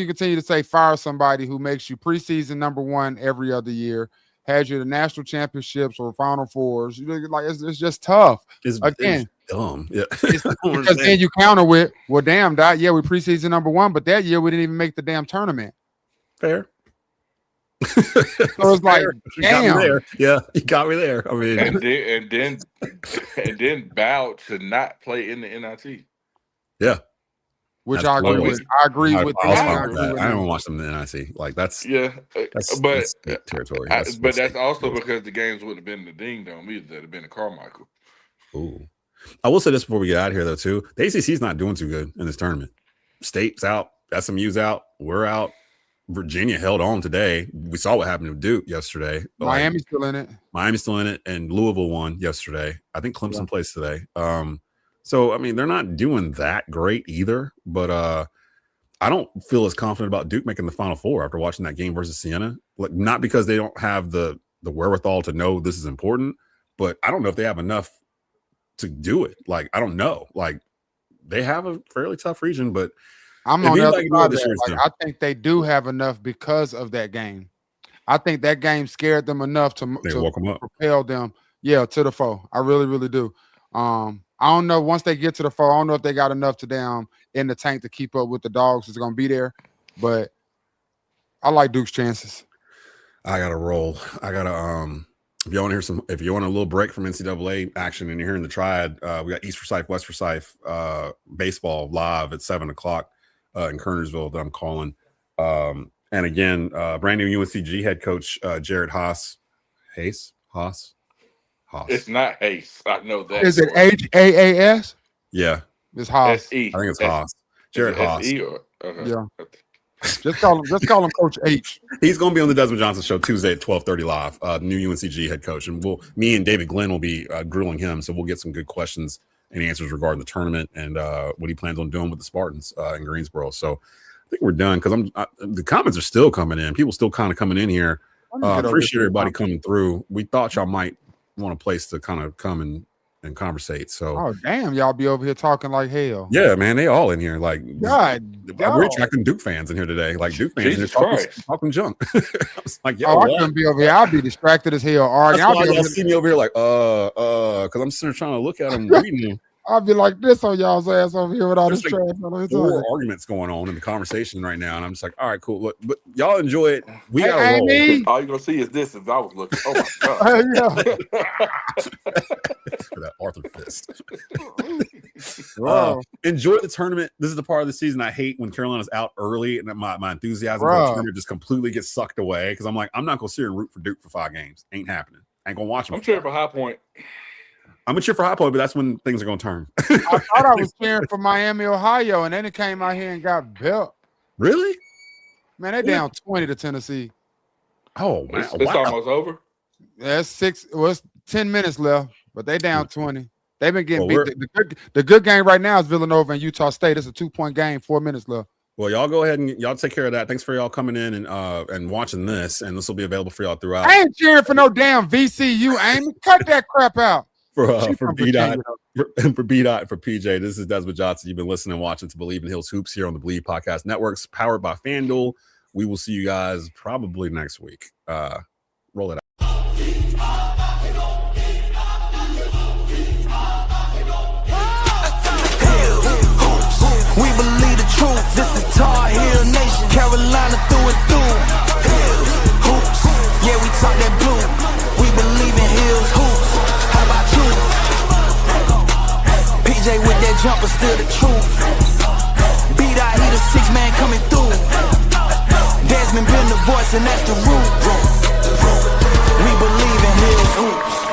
Speaker 3: continue to say fire somebody who makes you preseason number 1 every other year, has you the national championships or Final Fours? Like it's just tough.
Speaker 2: It's dumb. Yeah.
Speaker 3: Because then you counter with, well, damn, Daht, yeah, we preseason number 1, but that year we didn't even make the damn tournament.
Speaker 2: Fair.
Speaker 3: So it's like, damn.
Speaker 2: Yeah, you got me there. I mean,
Speaker 5: and then bow to not play in the NIT.
Speaker 2: Yeah,
Speaker 3: which I agree with. I agree with.
Speaker 2: I don't watch them in the NIT. Like that's territory.
Speaker 5: But that's also because the games wouldn't have been in the Ding Dome either. That'd have been in Carmichael.
Speaker 2: Ooh, I will say this before we get out of here though too. The ACC's not doing too good in this tournament. State's out. SMU's out. We're out. Virginia held on today. We saw what happened to Duke yesterday.
Speaker 3: Miami's still in it.
Speaker 2: Miami's still in it, and Louisville won yesterday. I think Clemson plays today. So I mean, they're not doing that great either. But I don't feel as confident about Duke making the Final Four after watching that game versus Siena. Like, not because they don't have the wherewithal to know this is important, but I don't know if they have enough to do it. Like, I don't know. Like, they have a fairly tough region, but
Speaker 3: I'm on the other side of that. I think they do have enough because of that game. I think that game scared them enough to propel them, to the foe. I really, really do. I don't know. Once they get to the foe, I don't know if they got enough to down in the tank to keep up with the dogs that's going to be there. But I like Duke's chances.
Speaker 2: I got to roll. I got to if you want to hear if you want a little break from NCAA action and you're hearing the Triad, we got East Forsyth, West Forsyth baseball live at 7:00. In Kernersville that I'm calling. And again, brand new UNCG head coach, Jared Haas. Haas.
Speaker 5: It's not Haas. I know that.
Speaker 3: Is it Haas?
Speaker 2: Yeah.
Speaker 3: It's Haas.
Speaker 2: I think it's Haas. Jared Haas.
Speaker 3: Yeah. Just call him Coach H.
Speaker 2: He's going to be on the Desmond Johnson show Tuesday at 12:30 live. New UNCG head coach. And me and David Glenn will be grilling him. So we'll get some good questions and answers regarding the tournament and what he plans on doing with the Spartans in Greensboro. So I think we're done because the comments are still coming in. People still kind of coming in here. Appreciate everybody coming through. We thought y'all might want a place to kind of come and conversate. So,
Speaker 3: oh damn, y'all be over here talking like hell.
Speaker 2: Yeah, man, they all in here. Like,
Speaker 3: God,
Speaker 2: we're attracting Duke fans in here today. Like Duke fans talking junk. I was like,
Speaker 3: I couldn't be over here. I'll be distracted as hell.
Speaker 2: That's why y'all see me over here like, because I'm sitting there trying to look at them, reading them.
Speaker 3: I'll be like this on y'all's ass over here with all this trash.
Speaker 2: Four arguments going on in the conversation right now, and I'm just like, all right, cool. Look, but y'all enjoy it. We got
Speaker 5: all you're gonna see is this. If I was looking, oh my god,
Speaker 2: for that Arthur fist. Enjoy the tournament. This is the part of the season I hate when Carolina's out early and my enthusiasm for the tournament just completely gets sucked away because I'm like, I'm not gonna sit here and root for Duke for 5 games. Ain't happening. I ain't gonna watch them.
Speaker 5: I'm cheering for High Point.
Speaker 2: I'm a cheer for High Point, but that's when things are going to turn.
Speaker 3: I thought I was cheering for Miami, Ohio, and then it came out here and got built.
Speaker 2: Really?
Speaker 3: Man, they down 20 to Tennessee.
Speaker 2: Oh, man.
Speaker 5: It's almost over.
Speaker 3: That's 10 minutes left, but they down 20. They've been getting beat. The good game right now is Villanova and Utah State. It's a 2-point game, 4 minutes left.
Speaker 2: Well, y'all go ahead and y'all take care of that. Thanks for y'all coming in and watching this, and this will be available for y'all throughout.
Speaker 3: I ain't cheering for no damn VCU, Amy. Cut that crap out.
Speaker 2: For B-Dot, for B-Dot, for PJ, this is Desmond Johnson. You've been listening and watching to Bleav in Hills Hoops here on the Bleav Podcast Networks, powered by FanDuel. We will see you guys probably next week. Roll it out.
Speaker 1: We believe the truth. This is Daht Hill Nation, Carolina through and through. Hoops, yeah, we talk that blue. We believe in Hills Hoops. How about you? PJ with that jumper, still the truth. B-Dot, he the 6-man coming through. Desmond been the voice, and that's the root. We believe in Hills Hoops.